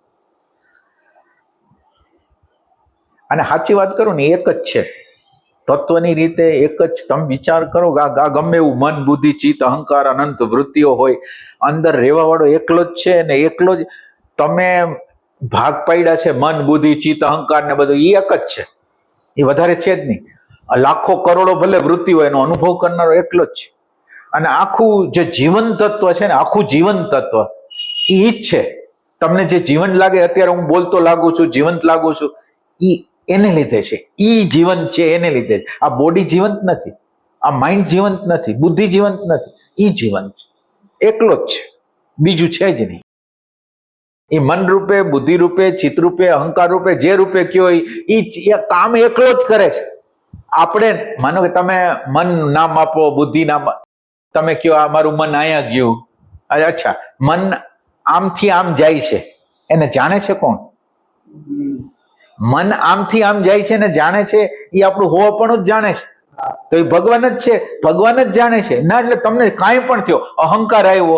અને સાચી વાત કરું ને, એક જ છે તત્વની રીતે, એક જ. તમે વિચાર કરો ગમે એવું મન, બુદ્ધિ, ચિત્ત, અહંકાર, અનંત વૃત્તિઓ હોય, અંદર રહેવા વાળો એકલો જ છે ને એકલો જ. તમે ભાગ પાડ્યા છે મન, બુદ્ધિ, ચિત્ત, અહંકાર ને બધું, એ એક જ છે, એ વધારે છે જ નહીં. લાખો કરોડો ભલે વૃત્તિ હોય, એનો અનુભવ કરનારો એકલો જ છે. અને આખું જે જીવન તત્વ છે ને, આખું જીવન તત્વ એ જ છે. તમને જે જીવન લાગે, અત્યારે હું બોલતો લાગુ છું, જીવંત લાગુ છું, એને લીધે છે. ઈ જીવન છે એને લીધે. આ બોડી જીવંત નથી, આ માઇન્ડ જીવંત નથી, બુદ્ધિ જીવંત નથી, ઈ જીવંત છે, એકલો જ છે, બીજું છે જ નહીં. એ મન રૂપે, બુદ્ધિ રૂપે, ચિત્ત રૂપે, અહંકાર રૂપે, જે રૂપે કયો એ કામ એકલો જ કરે છે. આપણે માનો કે તમે મન નામ આપો, બુદ્ધિ નામ, તમે કયો આ મારું મન અહીંયા ગયું, અચ્છા મન આમથી આમ જાય છે, એને જાણે છે કોણ? મન આમથી આમ જાય છે ને જાણે છે, એ આપણું હોવાપણું જ જાણે છે. તો એ ભગવાન જ છે, ભગવાન જ જાણે છે ના. એટલે તમને કાંઈ પણ થયો, અહંકાર આવ્યો,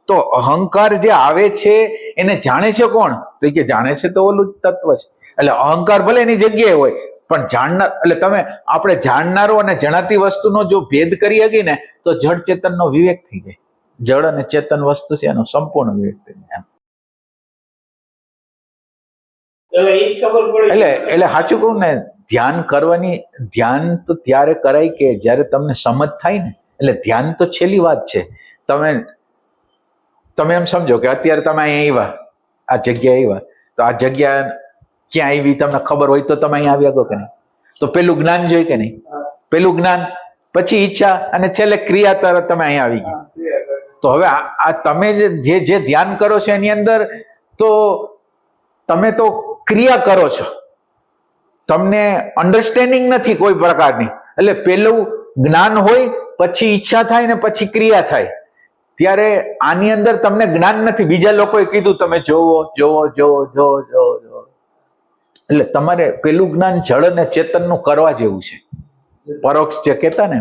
તો અહંકાર જે આવે છે એને જાણે છે કોણ? તો કે જાણે છે તો ઓલું તત્વ છે. એટલે અહંકાર ભલે એની જગ્યાએ હોય, પણ જાણનાર, એટલે તમે આપણે જાણનારો અને જણાતી વસ્તુનો જો ભેદ કરી શકીએ ને તો જડ ચેતનનો વિવેક થઈ જાય. જડ અને ચેતન વસ્તુ છે એનો સંપૂર્ણ વિવેક થઈ જાય. એટલે સાચું કહું ને, ધ્યાન કરવાની, ધ્યાન તો ત્યારે કરાય કે જ્યારે તમને સમજ થાય ને. એટલે ધ્યાન તો છેલ્લી વાત છે. તમે તમે એમ સમજો કે અત્યારે તમે અહીંયા આવ્યા, આ જગ્યાએ આવ્યા, તો આ જગ્યા ક્યાં આવી તમને ખબર હોય તો તમે અહીંયા આવ્યા ગો કે નહીં? તો પેલું જ્ઞાન જોઈ કે નહીં? પેલું જ્ઞાન, પછી ઈચ્છા, અને છેલ્લે ક્રિયા તરત તમે અહીંયા આવી ગયા. તો હવે આ તમે જે ધ્યાન કરો છો એની અંદર તો તમે તો ક્રિયા કરો છો, તમને અન્ડરસ્ટેન્ડિંગ નથી કોઈ પ્રકારની. એટલે પેલું જ્ઞાન હોય, પછી ઈચ્છા થાય ને પછી ક્રિયા થાય. ત્યારે આની અંદર તમને જ્ઞાન નથી, બીજા લોકોએ કીધું તમે જોવો જોવો જોવો જોવો જોવો જોવો. એટલે તમારે પેલું જ્ઞાન જળ અને ચેતનનું કરવા જેવું છે, પરોક્ષ જે કહેતા ને.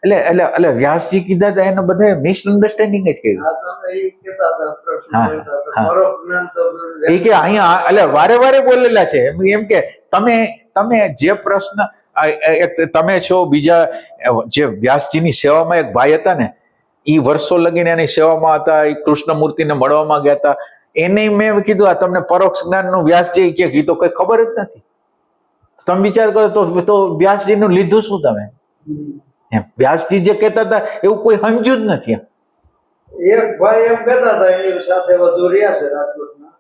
એટલે એટલે એટલે વ્યાસજી કીધા હતા એને બધા મિસઅન્ડરસ્ટેન્ડિંગ જ કર્યું. એ કે અહીંયા એટલે વારે વારે બોલેલા છે એમ કે તમે જે પ્રશ્ન તમે છો, બીજા જે વ્યાસજીની સેવામાં એક ભાઈ હતા ને, એ વર્ષો લગીને એની સેવામાં હતા, એ કૃષ્ણમૂર્તિને મળવામાં ગયા હતા. એને મેં કીધું આ તમને પરોક્ષ જ્ઞાનનું વ્યાસજી કે કીધું કઈ ખબર જ નથી. તમે વિચાર કરો તો વ્યાસજીનું લીધું શું તમે? એમ વ્યાસજી જે કહેતા હતા એવું કોઈ સમજ્યું જ નથી. એક ભાઈ એમ કહેતા હતા, એની સાથે વધુ રહ્યા છે રાજકોટના,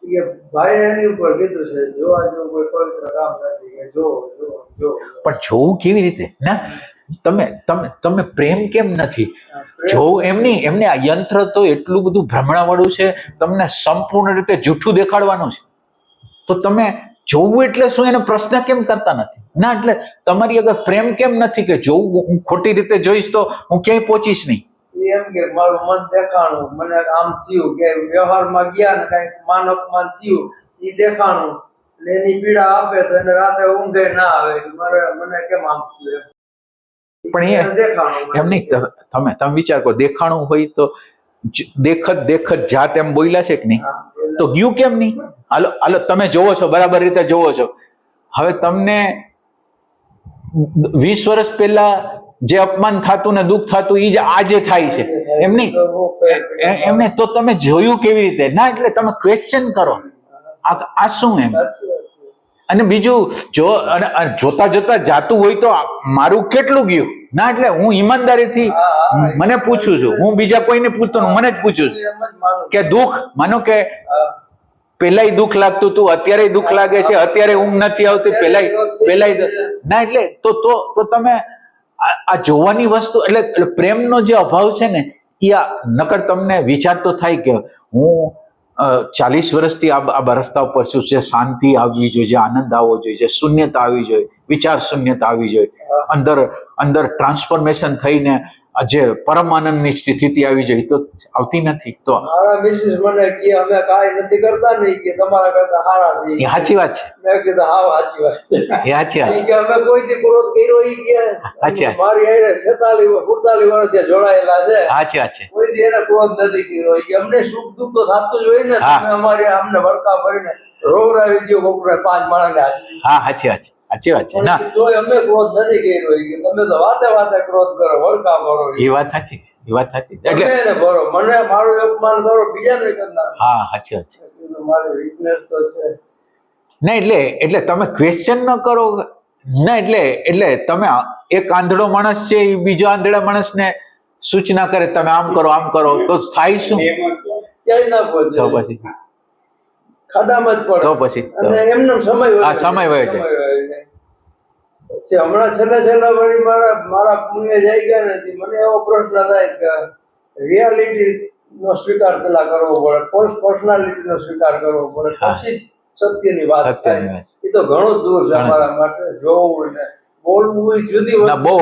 કે ભાઈ એની ઉપર કીધું છે જોવા જેવું કોઈ પવિત્ર કામ નથી, કે જો જો જો. પણ જોવું કેવી રીતે? ના, તમે પ્રેમ કેમ નથી જોવું? એમને આ યંત્ર તો એટલું બધું ભ્રમણાવાળું છે, તમને સંપૂર્ણ રીતે જૂઠું દેખાડવાનું છે. તો તમે જોવું એટલે શું એને પ્રશ્ન કેમ કરતા નથી? ના, એટલે તમારી અગર પ્રેમ કેમ નથી કે જોવું? હું ખોટી રીતે જોઈશ તો હું ક્યાંય પહોંચીશ નહીં. એમ કે મારું મન દેખાણું, મને આમ થયું કે વ્યવહારમાં ગયા ને કઈક માન અપમાન થયું, એ દેખાણું, એની પીડા આપે તો એને રાતે ઊંઘે ના આવે, મને કેમ આમ થયું? પણ એમ નહીં. તમે વિચાર કરો, દેખાણું હોય તો દેખત જાત એમ બોલ્યા છે કે નહીં? તો ગયું કેમ નહીં? હાલો તમે જોવો છો, બરાબર રીતે જોવો છો. હવે તમને 20 વર્ષ પહેલા જે અપમાન થતું ને દુઃખ થતું એ જ આજે થાય છે, એમ નહીં? એમને તો તમે જોયું કેવી રીતે? ના, એટલે તમે ક્વેશ્ચન કરો આ શું એમ. અને બીજું જો જોતા જોતા જાતું હોય તો મારું કેટલું ગયું? ના, એટલે હું ઈમાનદારીથી મને પૂછું છું, હું બીજા કોઈને પૂછતો મને જ પૂછું છું કે દુઃખ, માનો કે પેલાય દુઃખ લાગતું હતું, અત્યારે દુઃખ લાગે છે, અત્યારે ઊંઘ નથી આવતી, પેલાય ના. એટલે તો તમે આ જોવાની વસ્તુ, એટલે પ્રેમનો જે અભાવ છે ને એ નકર તમને વિચાર તો થાય કે હું 40 વર્ષથી આ રસ્તા ઉપર છું, જે શાંતિ આવવી જોઈએ, જે આનંદ આવવો જોઈએ, જે શૂન્યતા આવવી જોઈએ, વિચાર શૂન્યતા આવવી જોઈએ, અંદર ટ્રાન્સફોર્મેશન થઈને જે પરમાનંદની સ્થિતિ આવી જાય, તો આવતી નથી. તો મારા મિસિસ મને કે અમે કાંઈ નથી કરતા નહીં, કે તમારા કરતા સારા છે. એ સાચી વાત છે. મેં કીધું હા સાચી વાત છે. એ સાચી વાત છે કે અમે કોઈથી ક્રોધ કર્યો ઈ કે મારી હારે 46 વર્ષથી જોડાયેલા છે. સાચી વાત છે. કોઈથી એને ક્રોધ નથી કર્યો. કે અમને સુખ દુઃખ તો થતું જ હોય ને, તમે અમારે અમને વળકા ભરીને રોવરાવી દો કોકને 5 માણસને. હા, સાચી વાત છે. સાચી વાત છે. ના, તોય અમે ક્રોધ નથી કર્યો. કે તમે તો વાતે ક્રોધ કરો, વળકા ભરો. એ વાત સાચી છે. એ વાત સાચી. એટલે ભરો, મને મારું અપમાન કરો, બીજાને કરનાર. હા, સાચી વાત છે. મારી વીકનેસ તો છે. ના, એટલે તમે ક્વેશ્ચન ન કરો. ના, એટલે તમે એક આંધળો માણસ છે, એ બીજો આંધળા માણસને સૂચના કરે તમે આમ કરો આમ કરો, તો થાય શું? ક્યાંય ના પહોંચે. તો પછી ખાડામાં જ પડે. તો પછી અને એમનો સમય વહે છે. હમણાં છેલ્લા વળી મારા પુણ્ય જઈ ગયા નથી. મને એવો પ્રશ્ન થાય કે રિયાલિટી નો સ્વીકાર પેલા કરવો પડે, પર્સનાલિટી નો સ્વીકાર કરવો પડે, પછી સત્યની વાત થાય. એ તો ઘણું દૂર છે અમારા માટે. જોવું ને બોલવું જુદી વસ્તુ. બહુ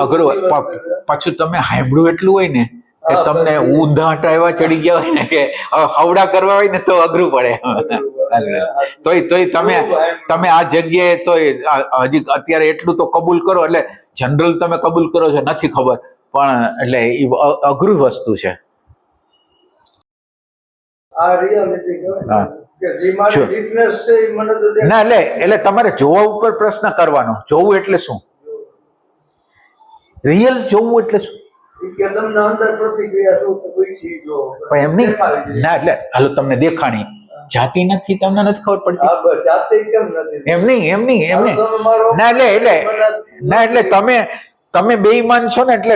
અઘરું. પાછું તમે સાંભળ્યું એટલું હોય ને કે તમને ઊંધા હટાવ્યા ચડી ગયા હોય ને, કે હવડા કરવા હોય ને તો અઘરું પડે. તોય તમે આ જગ્યાએ તો હજી અત્યારે એટલું તો કબૂલ કરો. એટલે જનરલ તમે કબૂલ કરો છો નથી ખબર, પણ એટલે એ અઘરું વસ્તુ છે. આ રિયાલિટી કહેવાય કે જે મારી વીકનેસ છે એ મને તો ના. એટલે તમારે જોવા ઉપર પ્રશ્ન કરવાનો. જોવું એટલે શું? રિયલ જોવું એટલે શું? કે તમને અંદર પ્રતિક્રિયા શું કોઈ ચીજ જો. પણ એમ નહીં. ના, એટલે હાલો તમને દેખાણી જાતિ નથી, તમને નથી ખબર પડતી. જાતિ કેમ નથી? એમ નહીં. ના, એટલે તમે તમે બેઈમાન છો ને એટલે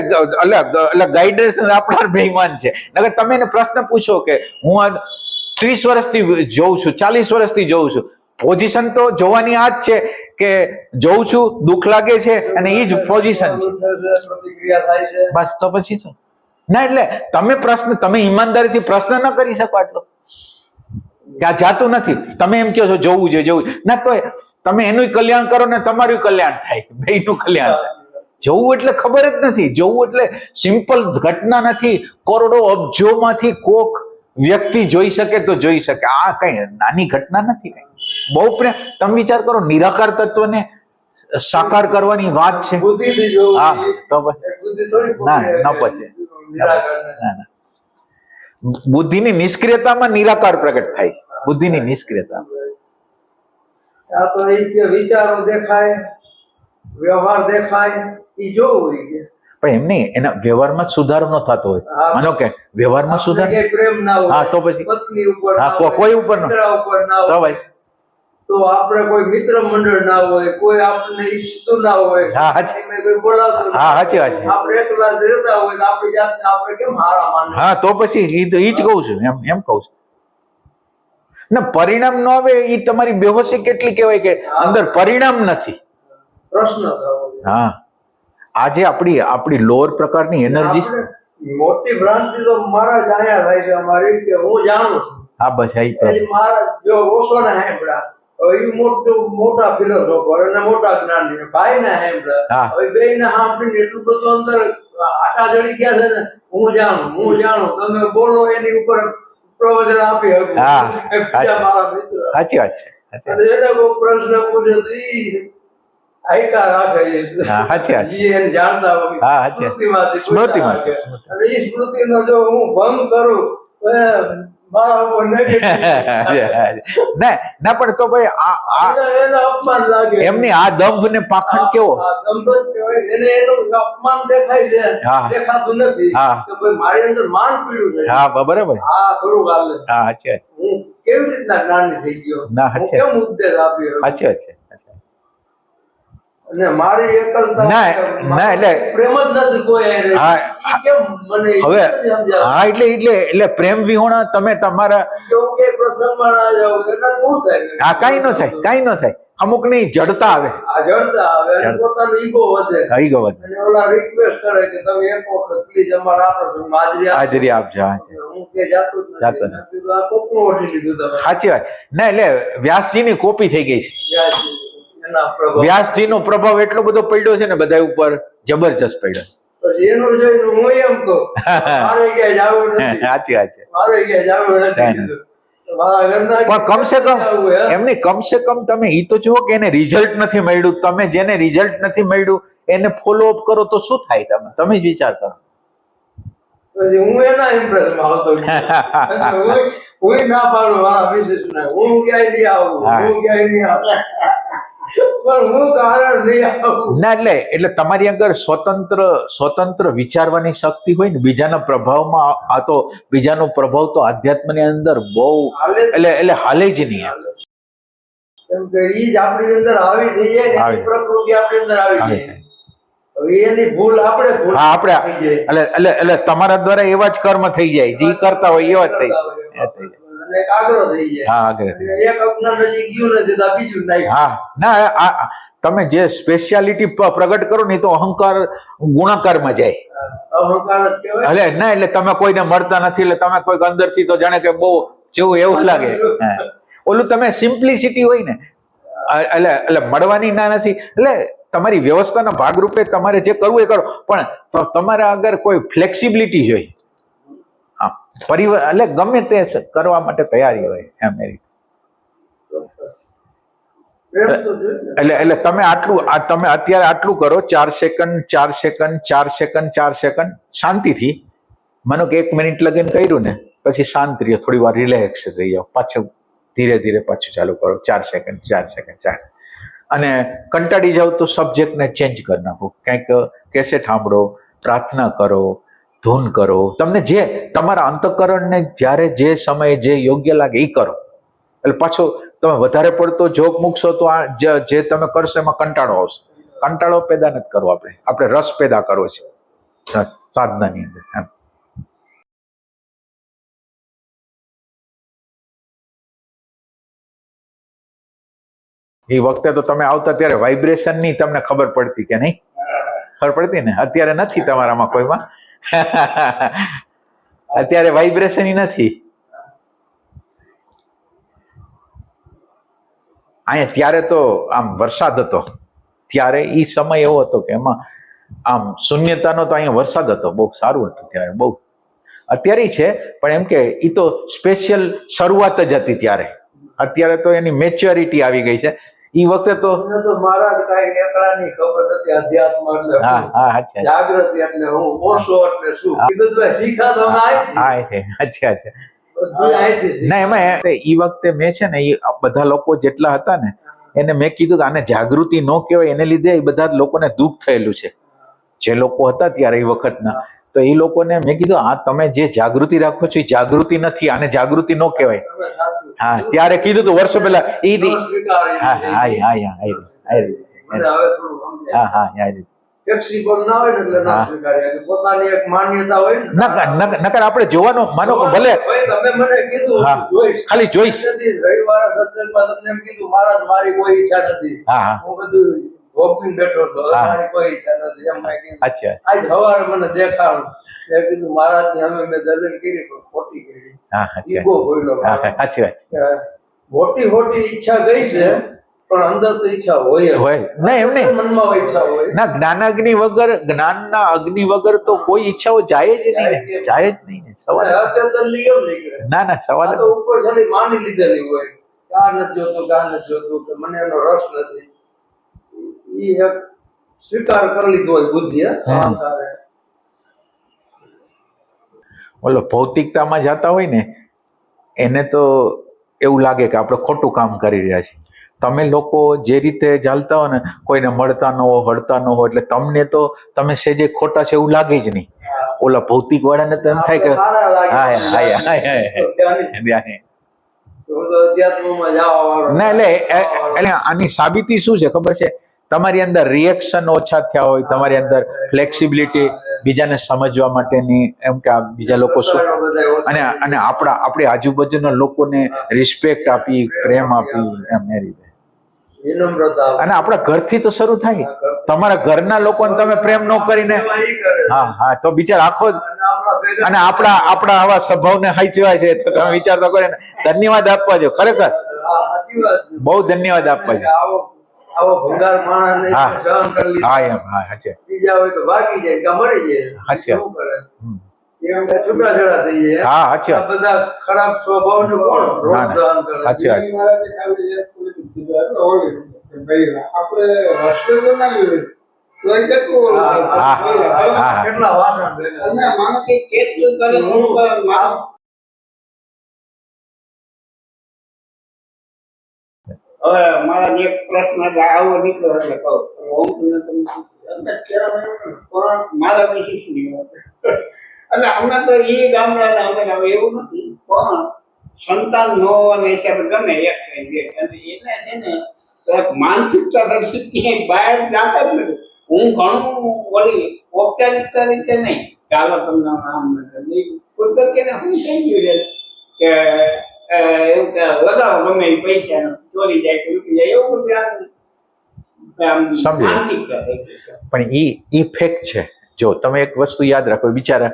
ગાઈડન્સ આપનાર બેઈમાન છે. નકર તમે એને પ્રશ્ન પૂછો કે હું આ 30 વર્ષથી જોઉં છું, 40 વર્ષથી જોઉં છું, પોઝિશન તો જોવાની આ જ છે કે જોઉં છું, દુઃખ લાગે છે અને એ જ પોઝિશન છે. પ્રતિક્રિયા થાય છે. બસ તો પછી શું ના, એટલે તમે ઈમાનદારીથી પ્રશ્ન ન કરી શકો આટલો કે આ જાતું નથી. તમે એમ કહો છો જોવું જોઈએ ના, તો તમે એનું કલ્યાણ કરો ને તમારું કલ્યાણ થાય, બેયનું કલ્યાણ થાય. જોવું એટલે ખબર જ નથી. જોવું એટલે સિમ્પલ ઘટના નથી. કરોડો અબજોમાંથી કોક વ્યક્તિ જોઈ શકે તો જોઈ શકે. આ કઈ નાની ઘટના નથી. કઈ બહુ પ્રેમ. તમે વિચાર કરો, નિરાકાર તત્વને સાકાર કરવાની વાત છે. બુદ્ધિથી જોવું. હા, તો બુદ્ધિ થોડી ના પચે. ના. બુદ્ધિની નિષ્ક્રિયતામાં નિરાકાર પ્રગટ થાય છે. બુદ્ધિની નિષ્ક્રિયતા. આ તો એ કે વિચારો દેખાય, વ્યવહાર દેખાય, એ જોવું કે પણ એમ નહીં, એના વ્યવહારમાં જ સુધારો ન થતો હોય. માનો કે વ્યવહારમાં સુધારો, આપણે પ્રેમ ના હોય, હા તો પછી પત્ની ઉપર હા, ના હોય, કોઈ ઉપર ન, મિત્ર ઉપર ના તો હોય, ભાઈ તો આપણે કોઈ મિત્ર મંડળ ના હોય, કોઈ આપણને ઈચ્છતું ના હોય, હા, સાચી. એમને કોઈ બોલાવતું ના હા, સાચી વાત છે. હોય, આપણે એકલા જ રહેતા હોય તો આપણી જાતને આપણે કેમ હારા માનીએ? હા, તો પછી ઈ જ કહું છું. એમ કહું છું ને, પરિણામ ન આવે એ તમારી બેહોશી કેટલી કહેવાય કે અંદર પરિણામ નથી. પ્રશ્ન થવો. હા, આજે આપણી લોઅર પ્રકારની એનર્જી. આપણે મોટી ભ્રાંતિ તો મારા જ આયા થાય છે અમારી, કે હું જાણું છું. હા, બસ આ એ મારા જો ઓછો ને હેમડા, હવે એ મોટા ફિલોસોફર અને મોટા જ્ઞાની ભાઈ ના હેમડા, હા. હવે બે ને સાંભળીને એટલું બધું અંદર આટા જડી ગયા છે ને, હું જાણું તમે બોલો એની ઉપર પ્રવચન આપી શકું. હા. બીજા મારા મિત્ર સાચી વાત છે. અને એને કોઈ પ્રશ્ન પૂછે તો ઈ આયકા રાખે છે. હા, સાચી વાત છે. ઈ એને જાણતા હોય. હા, સાચી વાત. સ્મૃતિમાંથી સ્મૃતિમાંથી. પૂછ્યા રાખે. અને ઈ સ્મૃતિનો જો હું ભંગ કરું તો એ મારા ઉપર negative. ના પણ તો ભાઈ એને અપમાન લાગે. એમની આ દંભ ને પાખંડ કેવો. આ દંભ જ કહેવાય. એને એનું અપમાન દેખાય છે, હા. દેખાતું નથી હા. કે ભાઈ મારી અંદર માન પીડ્યું છે. હા, બરાબર. આ થોડુંક હાલે. હા, સાચી વાત. હું કેવી રીતના જ્ઞાની થઈ ગયો, ના, હું સાચી કેમ ઉપદેશ આપ્યો, સાચી વાત છે. અને મારી એકલતા ના, એટલે પ્રેમ જ નથી કોઈ હારે. હા. ઈ કેમ મને ઈ હવે નથી સમજાતું. હા, એટલે પ્રેમ વિહોણા તમે તમારા કેવું કે પ્રસંગમાં ના જાવ એનાથી શું થાય? હા, કઈ ન થાય. અમુક ની જડતા આવે. આ જડતા આવે અને જડતા. પોતાનો ઈગો વધે. ઈગો વધે. અને ઓલા રિક્વેસ્ટ કરે કે તમે એક વખત પ્લીઝ અમારા આ પ્રસંગમાં હાજરી આપજો. હાજરી. હું કે જાતું જ જાતો નથી. મેં કીધું આ કોકનું ઓઢી લીધું તમે. સાચી વાત. ના, એટલે વ્યાસજીની કોપી થઈ ગઈ છે. એના પ્રભાવ. વ્યાસજીનો પ્રભાવ એટલો બધો પડ્યો છે ને બધા ઉપર, જબરજસ્ત પડ્યો. પછી એનું જોઈને હું એમ કહું મારે ક્યાંય જાવું નથી. સાચી વાત છે. મારે ક્યાંય જાવું નથી કીધું. મારા ઘરના પણ કમસે કમ જાવું હે. એમને કમસે કમ તમે ઈ તો જુઓ કે એને રિઝલ્ટ નથી મળ્યું. તમે જેને રિઝલ્ટ નથી મળ્યું એને ફોલો અપ કરો તો શું થાય? તમે જ વિચાર કરો. પછી હું એના ઇમ્પ્રેસમાં આવતો હું ના પાડું મારા મિસિસને, હું ક્યાંય નહીં આવું, હા. હું ક્યાંય નહીં આવું. પણ હું કારણ નહીં આવું. ના, એટલે તમારી આગળ સ્વતંત્ર વિચારવાની શક્તિ હોય ને, બીજાના પ્રભાવમાં આ તો બીજાનો પ્રભાવ તો આધ્યાત્મની અંદર બહુ હાલે જ. એટલે હાલે જ નહીં એમ. કેમ કે ઈ જ આપણી અંદર આવી થઈ જાય ને, આવી. એની પ્રકૃતિ આપણી અંદર આવી હાલે જાય. છે. હવે એની ભૂલ આપણે ભૂલ હા, આપણે થઈ જાય. એટલે તમારા દ્વારા એવા જ કર્મ થઈ જાય, જે કરતા હોય એવા જ થઈ જાય. અને એક આગ્રહ થઈ જાય. હા, આગળ થઈ જાય. અને એક અજ્ઞાન હજી ગયું નથી તો આ બીજું નાખ્યું. હા, ના, તમે જે સ્પેશિયાલિટી પ્રગટ કરો ને એ તો અહંકાર ગુણાકારમાં જાય. અહંકાર જ કહેવાય. એટલે તમે કોઈને મળતા નથી એટલે તમે કોઈક અંદરથી તો જાણે કે બહુ જેવું એવું લાગે. હા. ઓલું તમે સિમ્પ્લિસિટી હોય ને, એટલે મળવાની ના નથી. એટલે તમારી વ્યવસ્થાના ભાગરૂપે તમારે જે કરવું એ કરો, પણ તમારા આગળ કોઈ ફ્લેક્સિબિલિટી જોઈએ. હા, પરિવાર એટલે ગમે તે કરવા માટે તૈયારી હોય એમ. પ્રેમ તો જોઈએ ને. એટલે તમે અત્યારે આટલું કરો, 4 સેકન્ડ શાંતિથી. માનો કે 1 મિનિટ લગીને કર્યું ને, પછી શાંત રહ્યો, થોડી વાર રિલેક્સ થઈ જાઓ, પાછું ધીરે ધીરે પાછું ચાલુ કરો. 4 સેકન્ડ. અને કંટાળી જાવ તો સબ્જેક્ટને ચેન્જ કરી નાખો. કંઈક કેસેટ સાંભળો, પ્રાર્થના કરો, ધૂન કરો. તમને જે તમારા અંતઃકરણને જ્યારે જે સમયે જે યોગ્ય લાગે એ કરો. એટલે પાછો તમે વધારે પડતો જોક મૂકશો તો આ જે તમે કરશો એમાં કંટાળો આવશે. કંટાળો પેદા નથી કરવો, આપણે રસ પેદા કરવો છે સાધનાની અંદર એમ. એ વખતે તો તમે આવતા ત્યારે વાઇબ્રેશન ની તમને ખબર પડતી કે નહીં? ખબર પડતી ને? અત્યારે નથી તમારામાં કોઈમાં. અત્યારે વાઇબ્રેશન નથી. અહીંયા ત્યારે તો આમ વરસાદ હતો, ત્યારે એ સમય એવો હતો કે એમાં આમ શૂન્યતાનો તો અહીંયા વરસાદ હતો, બહુ સારું હતું ત્યારે, બહુ. અત્યારે છે પણ એમ કે એ તો સ્પેશિયલ શરૂઆત જ હતી ત્યારે. અત્યારે તો એની મેચ્યોરિટી આવી ગઈ છે. એ વખતે તો મારા કઈ એકલાની ખબર નથી. અધ્યાત્મ એટલે જાગૃતિ એટલે હું ઓછો એટલે શું એ બધું શીખા તો અચ્છા ના એમાં એ વખતે મેં છે ને એ બધા લોકો જેટલા હતા ને એને મેં કીધું કે આને જાગૃતિ ન કહેવાય, એને લીધે એ બધા લોકોને દુઃખ થયેલું છે. જે લોકો હતા ત્યારે એ વખતના, તો એ લોકોને મેં કીધું આ તમે જે જાગૃતિ રાખો છો એ જાગૃતિ નથી, આને જાગૃતિ ન કહેવાય. હા ત્યારે કીધું તું વર્ષો પહેલા નકર આપણે જોવાનું માનો કે ભલે ખાલી જોઈશ. મારી કોઈ ઈચ્છા નથી, હું બધું વોકિંગ બેઠો હતો, મારી કોઈ ઈચ્છા નથી એમ મેં કીધું. આજ સવારે મને દેખાડું, મેં કીધું મહારાજ ની અમે મેં દર્શન કરી પણ ખોટી કરી. ઈગો બોલ્યો. મોટી મોટી ઈચ્છા ગઈ છે પણ અંદર તો ઈચ્છા હોય ના એમ નહીં, મનમાં ઈચ્છા હોય ના. જ્ઞાનાગ્નિ વગર, જ્ઞાનના અગ્નિ વગર તો કોઈ ઈચ્છાઓ જાય જ નહીં, જાય જ નહીં. સવાલ ના ના સવાલ તો ઉપર ખાલી માની લીધેલી હોય કે આ નથી જોતું, કે આ નથી જોતું, કે મને એનો રસ નથી. એ એક સ્વીકાર કરી લીધો હોય બુદ્ધિ. ઓલો ભૌતિકતામાં જતા હોય ને એને તો એવું લાગે કે આપણે ખોટું કામ કરી રહ્યા છીએ. તમે લોકો જે રીતે ચાલતા હો ને, કોઈને મળતા ન હો, હળતા ન હો, એટલે તમને તો તમે સેજે ખોટા છે એવું લાગે જ નહીં. ઓલા ભૌતિક વાળાને તો એમ થાય કે ના. એટલે આની સાબિતી શું છે ખબર છે? તમારી અંદર રિએક્શન ઓછા થયા હોય, તમારી અંદર ફ્લેક્સિબિલિટી, બીજાને સમજવા માટેની, એમ કે આ બીજા લોકો શું, અને આપણી આજુબાજુના લોકોને રિસ્પેક્ટ આપી, પ્રેમ આપી, એમ એ રીતે. અને આપણા ઘરથી તો શરૂ થાય. તમારા ઘરના લોકોને તમે પ્રેમ ન કરીને, હા તો બિચારા આખો, અને આપણા આવા સ્વભાવને હાચવાય છે તો તમે વિચાર તો કરે ને. ધન્યવાદ આપવા જો, ખરેખર બહુ ધન્યવાદ આપવા જો. આવો ભંગાર માણસને સહન કરી લીધો. બીજા હોય તો ભાગી જાય કે મરી જાય. શું કરે? એમ કે છૂટાછેડા થઈ જાય. બધા ખરાબ સ્વભાવને કોણ રોજ સહન કરે? આપણે રસ્તે તો ના જોઈએ કેટલા વાસણ માનો કે કેટલું કરે હવે મારા એક પ્રશ્ન આવો નીકળ્યો એટલે કહું મારા વિશેષ નહીં એટલે અમે તો એ ગામડાના અમે એવું નથી, પણ સંતાન ન હોવાના હિસાબે ગમે એક થઈ ગયા અને એને છે ને માનસિકતા દર્શિત બહાર જાતા જ નથી. હું ઘણું વળી ઔપચારિકતા રીતે નહીં, ચાલો તમને આમ નથી કુદરતીને હું થઈ ગયું છે કે એવું કે લગાવો ગમે એ પૈસા ચોરી જાય કે લૂટી જાય એવું બધું માનસિકતા થઈ ગઈ. પણ ઈ ફેક્ટ છે. જો તમે એક વસ્તુ યાદ રાખો, બિચારા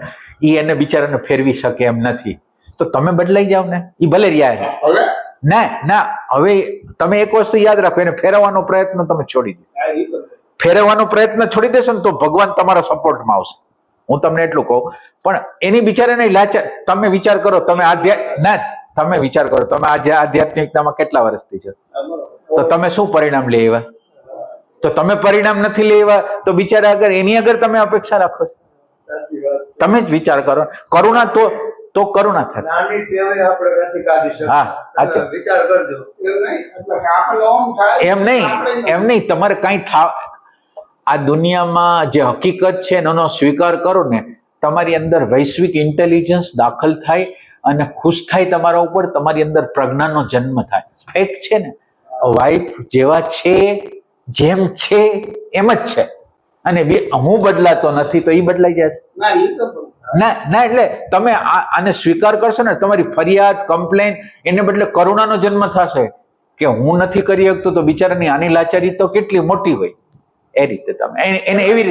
એને બિચારાને ફેરવી શકે એમ નથી, તો તમે બદલાઈ જાવ ને. ઈ ભલે રહ્યા ના હવે તમે એક વસ્તુ યાદ રાખો, એને ફેરવવાનો પ્રયત્ન તમે છોડી દો. ફેરવવાનો પ્રયત્ન છોડી દેશો ને તો ભગવાન તમારા સપોર્ટમાં આવશે. હું તમને એટલું કહું. પણ એની બિચારાને લાચાર, તમે વિચાર કરો, તમે વિચાર કરો, તમે આજે આધ્યાત્મિકતામાં કેટલા વર્ષથી છે, તો તમે શું પરિણામ લઈ આવ્યા? તો તમે પરિણામ નથી લઈ આવ્યા તો બિચારા આગળ એની આગળ તમે અપેક્ષા રાખો છો? તમે જ વિચાર કરો. કરુણા તો કરુણા થશે. એમ નહીં તમારે કઈ આ દુનિયામાં જે હકીકત છે એનો સ્વીકાર કરો ને, તમારી અંદર વૈશ્વિક ઇન્ટેલિજન્સ દાખલ થાય અને ખુશ થાય તમારા ઉપર, તમારી અંદર પ્રજ્ઞાનો જન્મ થાય. ફેક્ટ છે ને, વાઇફ જેવા છે જેમ છે એમ જ છે, અને હું બદલાતો નથી તો એ બદલાઈ જશે. ના એ તો ના ના, એટલે તમે આને સ્વીકાર કરશો ને, તમારી ફરિયાદ કમ્પ્લેન એને બદલે કરુણાનો જન્મ થશે કે હું નથી કરી શકતો તો બિચારાની આની લાચારી તો કેટલી મોટી હોય. એ રીતે તમે એને એવી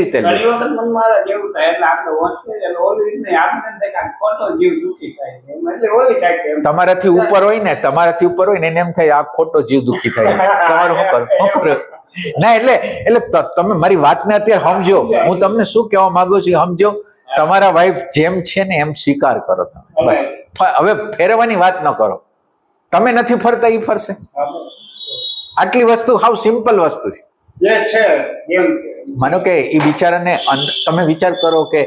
રીતે લો. ઘણી વખત મન મારા જેવું થાય એટલે આપણે હોંશે એટલે ઓલી રીતે આપણે થાય કે ખોટો જીવ દુખી થાય એમ એટલે ઓલી થાય કે એમ. તમારાથી ઉપર હોય ને, તમારાથી ઉપર હોય ને એને એમ થાય આ ખોટો જીવ દુખી થાય, તમારું શું કરો. ના એટલે તમે મારી વાતને અત્યારે સમજો. હું તમને શું કહેવા માંગુ છું સમજો. તમારા વાઈફ જેમ છે ને એમ સ્વીકાર કરો તમે. હવે ફેરવાની વાત ન કરો. તમે નથી ફરતા એ ફરશે. આટલી વસ્તુ હાવ સિમ્પલ વસ્તુ છે. જે છે એમ છે. માનો કે એ બિચારાને તમે વિચાર કરો કે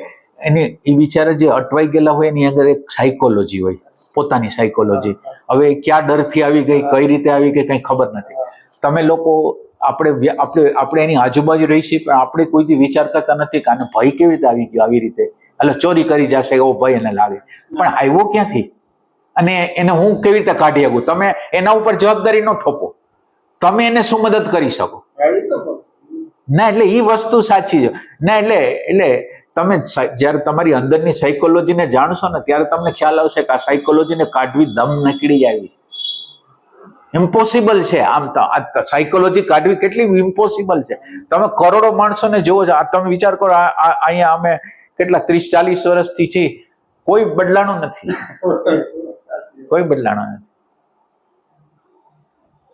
એ બિચારા જે અટવાઈ ગયેલા હોય એની અંદર એક સાયકોલોજી હોય, પોતાની સાયકોલોજી. હવે ક્યાં ડરથી આવી ગઈ, કઈ રીતે આવી ગઈ, કઈ ખબર નથી. તમે લોકો આપણે એની આજુબાજુ રહી છીએ પણ આપણે કોઈથી વિચાર કરતા નથી કે આને ભય કેવી રીતે આવી ગયો, આવી રીતે એટલે ચોરી કરી જશે એવો ભય એને લાગે. પણ આવ્યો ક્યાંથી અને એને હું કેવી રીતે કાઢી શકું? તમે એના ઉપર જવાબદારી ન થોપો. તમે એને શું મદદ કરી શકો? ના એટલે એ વસ્તુ સાચી છે. ના એટલે તમે જયારે તમારી અંદરની સાયકોલોજીને જાણશો ને ત્યારે તમને ખ્યાલ આવશે કે આ સાયકોલોજીને કાઢવી દમ નીકળી આવી છે. ઇમ્પોસિબલ છે. આમ તો આ સાયકોલોજી કાઢવી કેટલી ઇમ્પોસિબલ છે. તમે કરોડો માણસોને જોવો છો. આ તમે વિચાર કરો, અહીંયા અમે કેટલા 30-40 વર્ષથી છીએ, કોઈ બદલાણું નથી. કોઈ બદલાણું નથી.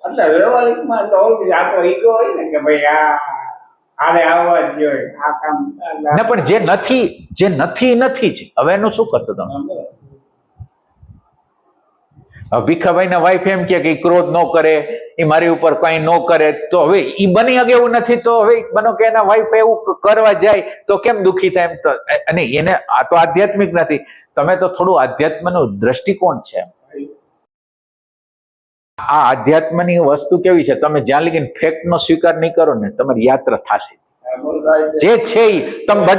એટલે વ્યવહારિકમાં તો આ તો ઈગો હોય ને કે ભાઈ આને આવવા જ જોઈએ આ કામ. ના પણ જે નથી જ. હવે એનું શું કરતો તમે? ભીખાભાઈ ના વાઈફ એમ કે ક્રોધ ન કરે, એ મારી ઉપર કઈ ન કરે, તો હવે ઈ બની શકે એવું નથી. તો હવે બનો કે એના વાઈફ એવું કરવા જાય તો કેમ દુખી થાય? એમ તો અને એને આ તો આધ્યાત્મિક નથી. તમે તો થોડું આધ્યાત્મનું દ્રષ્ટિકોણ છે. આ આધ્યાત્મની વસ્તુ કેવી છે, તમે જ્યાં લગીને ફેક્ટ નો સ્વીકાર નહીં કરો ને તમારી યાત્રા થશે. જે છે એ તમે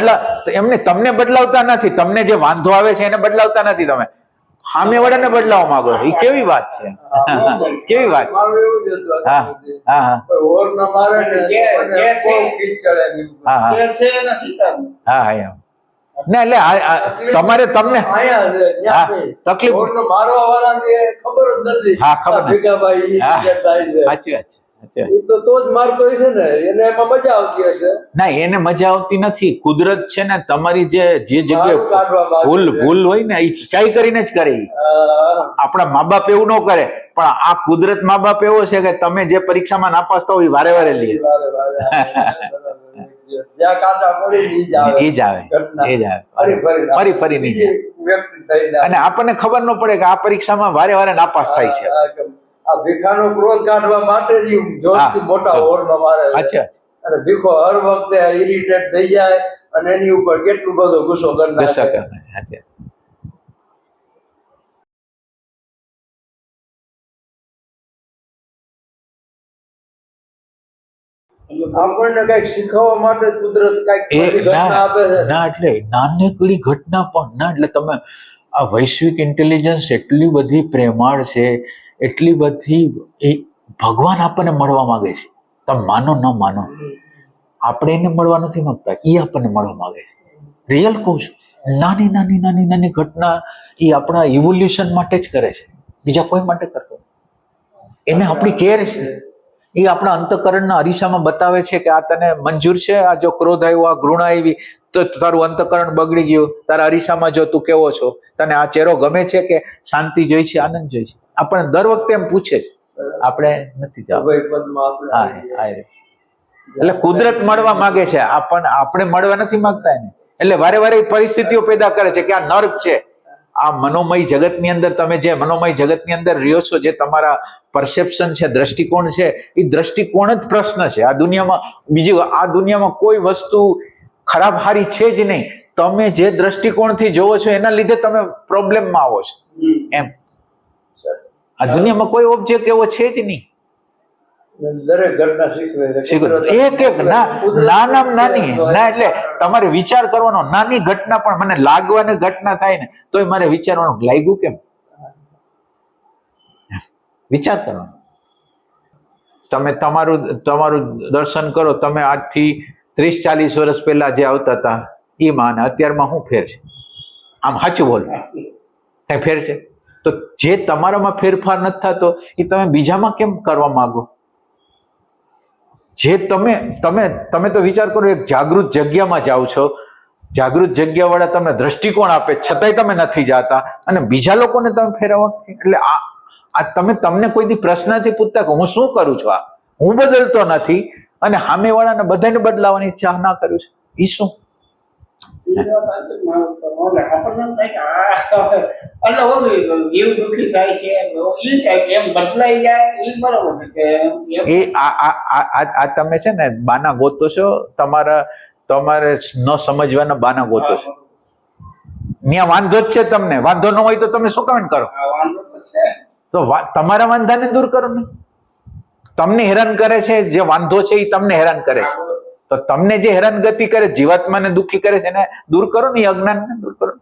એમને તમને બદલાવતા નથી. તમને જે વાંધો આવે છે એને બદલાવતા નથી. તમે સામે વાળાને બદલાવવા માંગો છો. એ કેવી વાત છે? કેવી વાત છે? મારું એવું જ હતું. હા હા હા કોઈ ઓર ન મારે ને મને બહુ ખીચ ચડે એની ઉપર. હા જે છે એને સ્વીકારવું. હા એમ. ના એટલે તમારે તમને આયા છે, હા ત્યાં નહીં. તકલીફ. ઓરનો મારવા વાળાને એ ખબર જ નથી. હા, ખબર નથી. ભીખાભાઈ ઈ હા, રીતે થાય છે. સાચી વાત છે. ઈ તો જ મારતો હોય છે ને, એને એમાં મજા આવતી હશે. ના એને મજા આવતી નથી. કુદરત છે ને તમારી જે મારું જગ્યાએ કાઢવા માંગે છે. ભૂલ હોય ને એ ચાઈ કરીને જ કરે. આપણા મા બાપ એવું ન કરે, પણ આ કુદરત મા બાપ એવો છે કે તમે જે પરીક્ષામાં નાપાસ થાવ એ વારે વારે લે. જ્યાં કાંટા પડી ઈ જ આવે. એ જ આવે. ઘટના. એ જ આવે. ફરી નહીં જાય. વ્યક્તિ થઈ જાય. અને આપણને ખબર ન પડે કે આ પરીક્ષામાં વારે વારે નાપાસ થાય છે. આ ભીખાનો ક્રોધ કાઢવા માટે જ ઈ જોરથી મોટા ઓરનો મારે છે. અચ્છા. અને ભીખો હર વખતે ઇરિટેટ થઈ જાય અને એની ઉપર કેટલું બધો ગુસ્સો કરી ગુસ્સા નાખે. કરે. અચ્છા. આપણને કઈક શીખવવા માટે કુદરત કઈક ઘટના આપે છે. ના એટલે નાનકડી ઘટના પણ ના એટલે તમે આ વૈશ્વિક ઇન્ટેલિજન્સ એટલી બધી પ્રેમાળ છે, એટલી બધી એ ભગવાન આપણને મળવા માંગે છે. તમે માનો ન માનો, આપણે એને મળવા નથી માંગતા, એ આપણને મળવા માંગે છે. રિયલ કહું છું. નાની નાની નાની નાની ઘટના એ આપણા ઇવોલ્યુશન માટે જ કરે છે, બીજા કોઈ માટે કરતો. એને આપણી કેર છે. એ આપણા અંતઃકરણના અરીસામાં બતાવે છે કે આ તને મંજૂર છે, આ જો ક્રોધ આવ્યો, આ ઘૃણા આવી તો તારું અંતઃકરણ બગડી ગયું. તારા અરીસામાં જો તું કેવો છો, તને આ ચહેરો ગમે છે કે શાંતિ જોઈ છે, આનંદ જોઈ છે? આપણને દર વખતે એમ પૂછે છે, આપણે નથી જવાબ. હા એટલે કુદરત મળવા માંગે છે, આપણે મળવા નથી માંગતા એને. એટલે વારે વારે પરિસ્થિતિઓ પેદા કરે છે કે આ નર્ક છે. આ મનોમય જગતની અંદર તમે જે મનોમય જગતની અંદર રહ્યો છો, જે તમારા પરસેપ્શન છે, દ્રષ્ટિકોણ છે, એ દ્રષ્ટિકોણ જ પ્રશ્ન છે. આ દુનિયામાં કોઈ વસ્તુ ખરાબ હારી છે જ નહીં. તમે જે દ્રષ્ટિકોણથી જોવો છો એના લીધે તમે પ્રોબ્લેમમાં આવો છો. એમ આ દુનિયામાં કોઈ ઓબ્જેક્ટ એવો છે જ નહીં. દરેક ઘટના શીખવે એક નાનામાં નાની ના એટલે તમારે વિચાર કરવાનો. નાની ઘટના પણ મને લાગવાની ઘટના થાય ને તોય મારે વિચારવાનું લાગ્યું કેમ, વિચાર કરવાનો. તમે તમારું તમારું દર્શન કરો. તમે આજથી 30-40 વર્ષ પહેલા જે આવતા હતા એ માં ને અત્યારમાં શું ફેર છે? આમ સાચું બોલ, કઈ ફેર છે? તો જે તમારામાં ફેરફાર નથી થતો એ તમે બીજામાં કેમ કરવા માંગો? જે તમે તમે તમે તો વિચાર કરો, એક જાગૃત જગ્યામાં જાઓ છો, જાગૃત જગ્યા વાળા તમને દ્રષ્ટિકોણ આપે, છતાંય તમે નથી જાતા અને બીજા લોકોને તમે ફેરવવા. એટલે આ તમને કોઈ દી પ્રશ્ન નથી પૂછતા કે હું શું કરું છું, આ હું બદલતો નથી અને સામે વાળાને બધાને બદલાવાની ઈચ્છા ના કરું છું, એ શું? આપણને એમ થાય કે એટલે ઓલું જીવ દુઃખી થાય છે એ ટાઈપ એમ બદલાઈ જાય એ બરોબર છે કે એ આ તમે છે ને બાના ગોતો છો, તમારે ન સમજવાના બાના ગોતો છો. ત્યાં વાંધો જ છે, તમને વાંધો ન હોય તો તમે શું કમેન્ટ કરો? વાંધો તો છે. તો તમારા વાંધાને દૂર કરો ને. તમને હેરાન કરે છે જે વાંધો છે એ તમને હેરાન કરે છે, તો તમને જે હેરાનગતિ કરે, જીવાત્માને દુઃખી કરે છે એને દૂર કરો ને, એ અજ્ઞાનને દૂર કરો.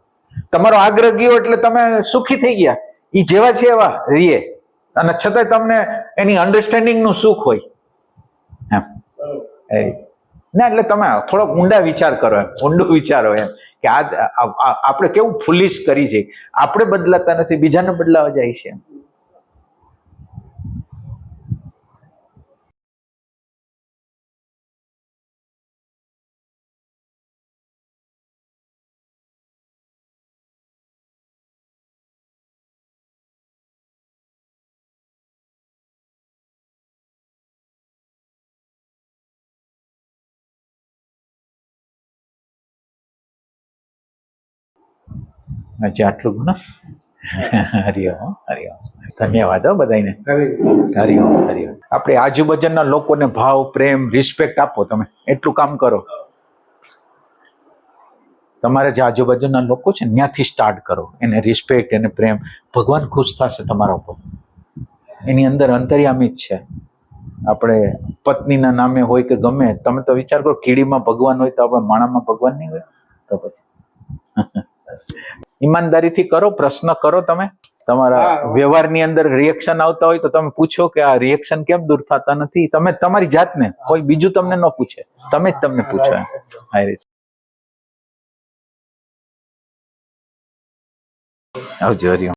તમારો આગ્રહ ગયો એટલે તમે સુખી થઈ ગયા. એ જેવા છે એવા રીએ અને છતાંય તમને એની અન્ડરસ્ટેન્ડિંગ નું સુખ હોય એમ. ના એટલે તમે થોડોક ઊંડા વિચાર કરો, એમ ઊંડું વિચારો એમ કે આપણે કેવું ફુલિશ કરી છે. આપણે બદલાતા નથી, બીજાને બદલાવા જાય છે. હજી આટલું ને. હરિઓમ હરિઓમ. ધન્યવાદ હો બધાને. હરિઓમ હરિઓમ. આપણે આજુબાજુના લોકોને ભાવ, પ્રેમ, રિસ્પેક્ટ આપો. તમે એટલું કામ કરો. તમારા જે આજુબાજુના લોકો છે ત્યાંથી સ્ટાર્ટ કરો, એને રિસ્પેક્ટ, એને પ્રેમ. ભગવાન ખુશ થશે તમારા ઉપર. એની અંદર અંતર્યામી જ છે. આપણે પત્નીના નામે હોય કે ગમે, તમે તો વિચાર કરો કીડીમાં ભગવાન હોય તો આપણે માણામાં ભગવાન નહીં હોય તો પછી. ઈમાનદારીથી કરો, પ્રશ્ન કરો. તમે તમારા વ્યવહારની અંદર રિએક્શન આવતા હોય તો તમે પૂછો કે આ રિએક્શન કેમ દૂર થતા નથી. તમે તમારી જાતને, કોઈ બીજું તમને ન પૂછે, તમે જ તમને પૂછો. આ રીતે આવજો. હરિઓમ.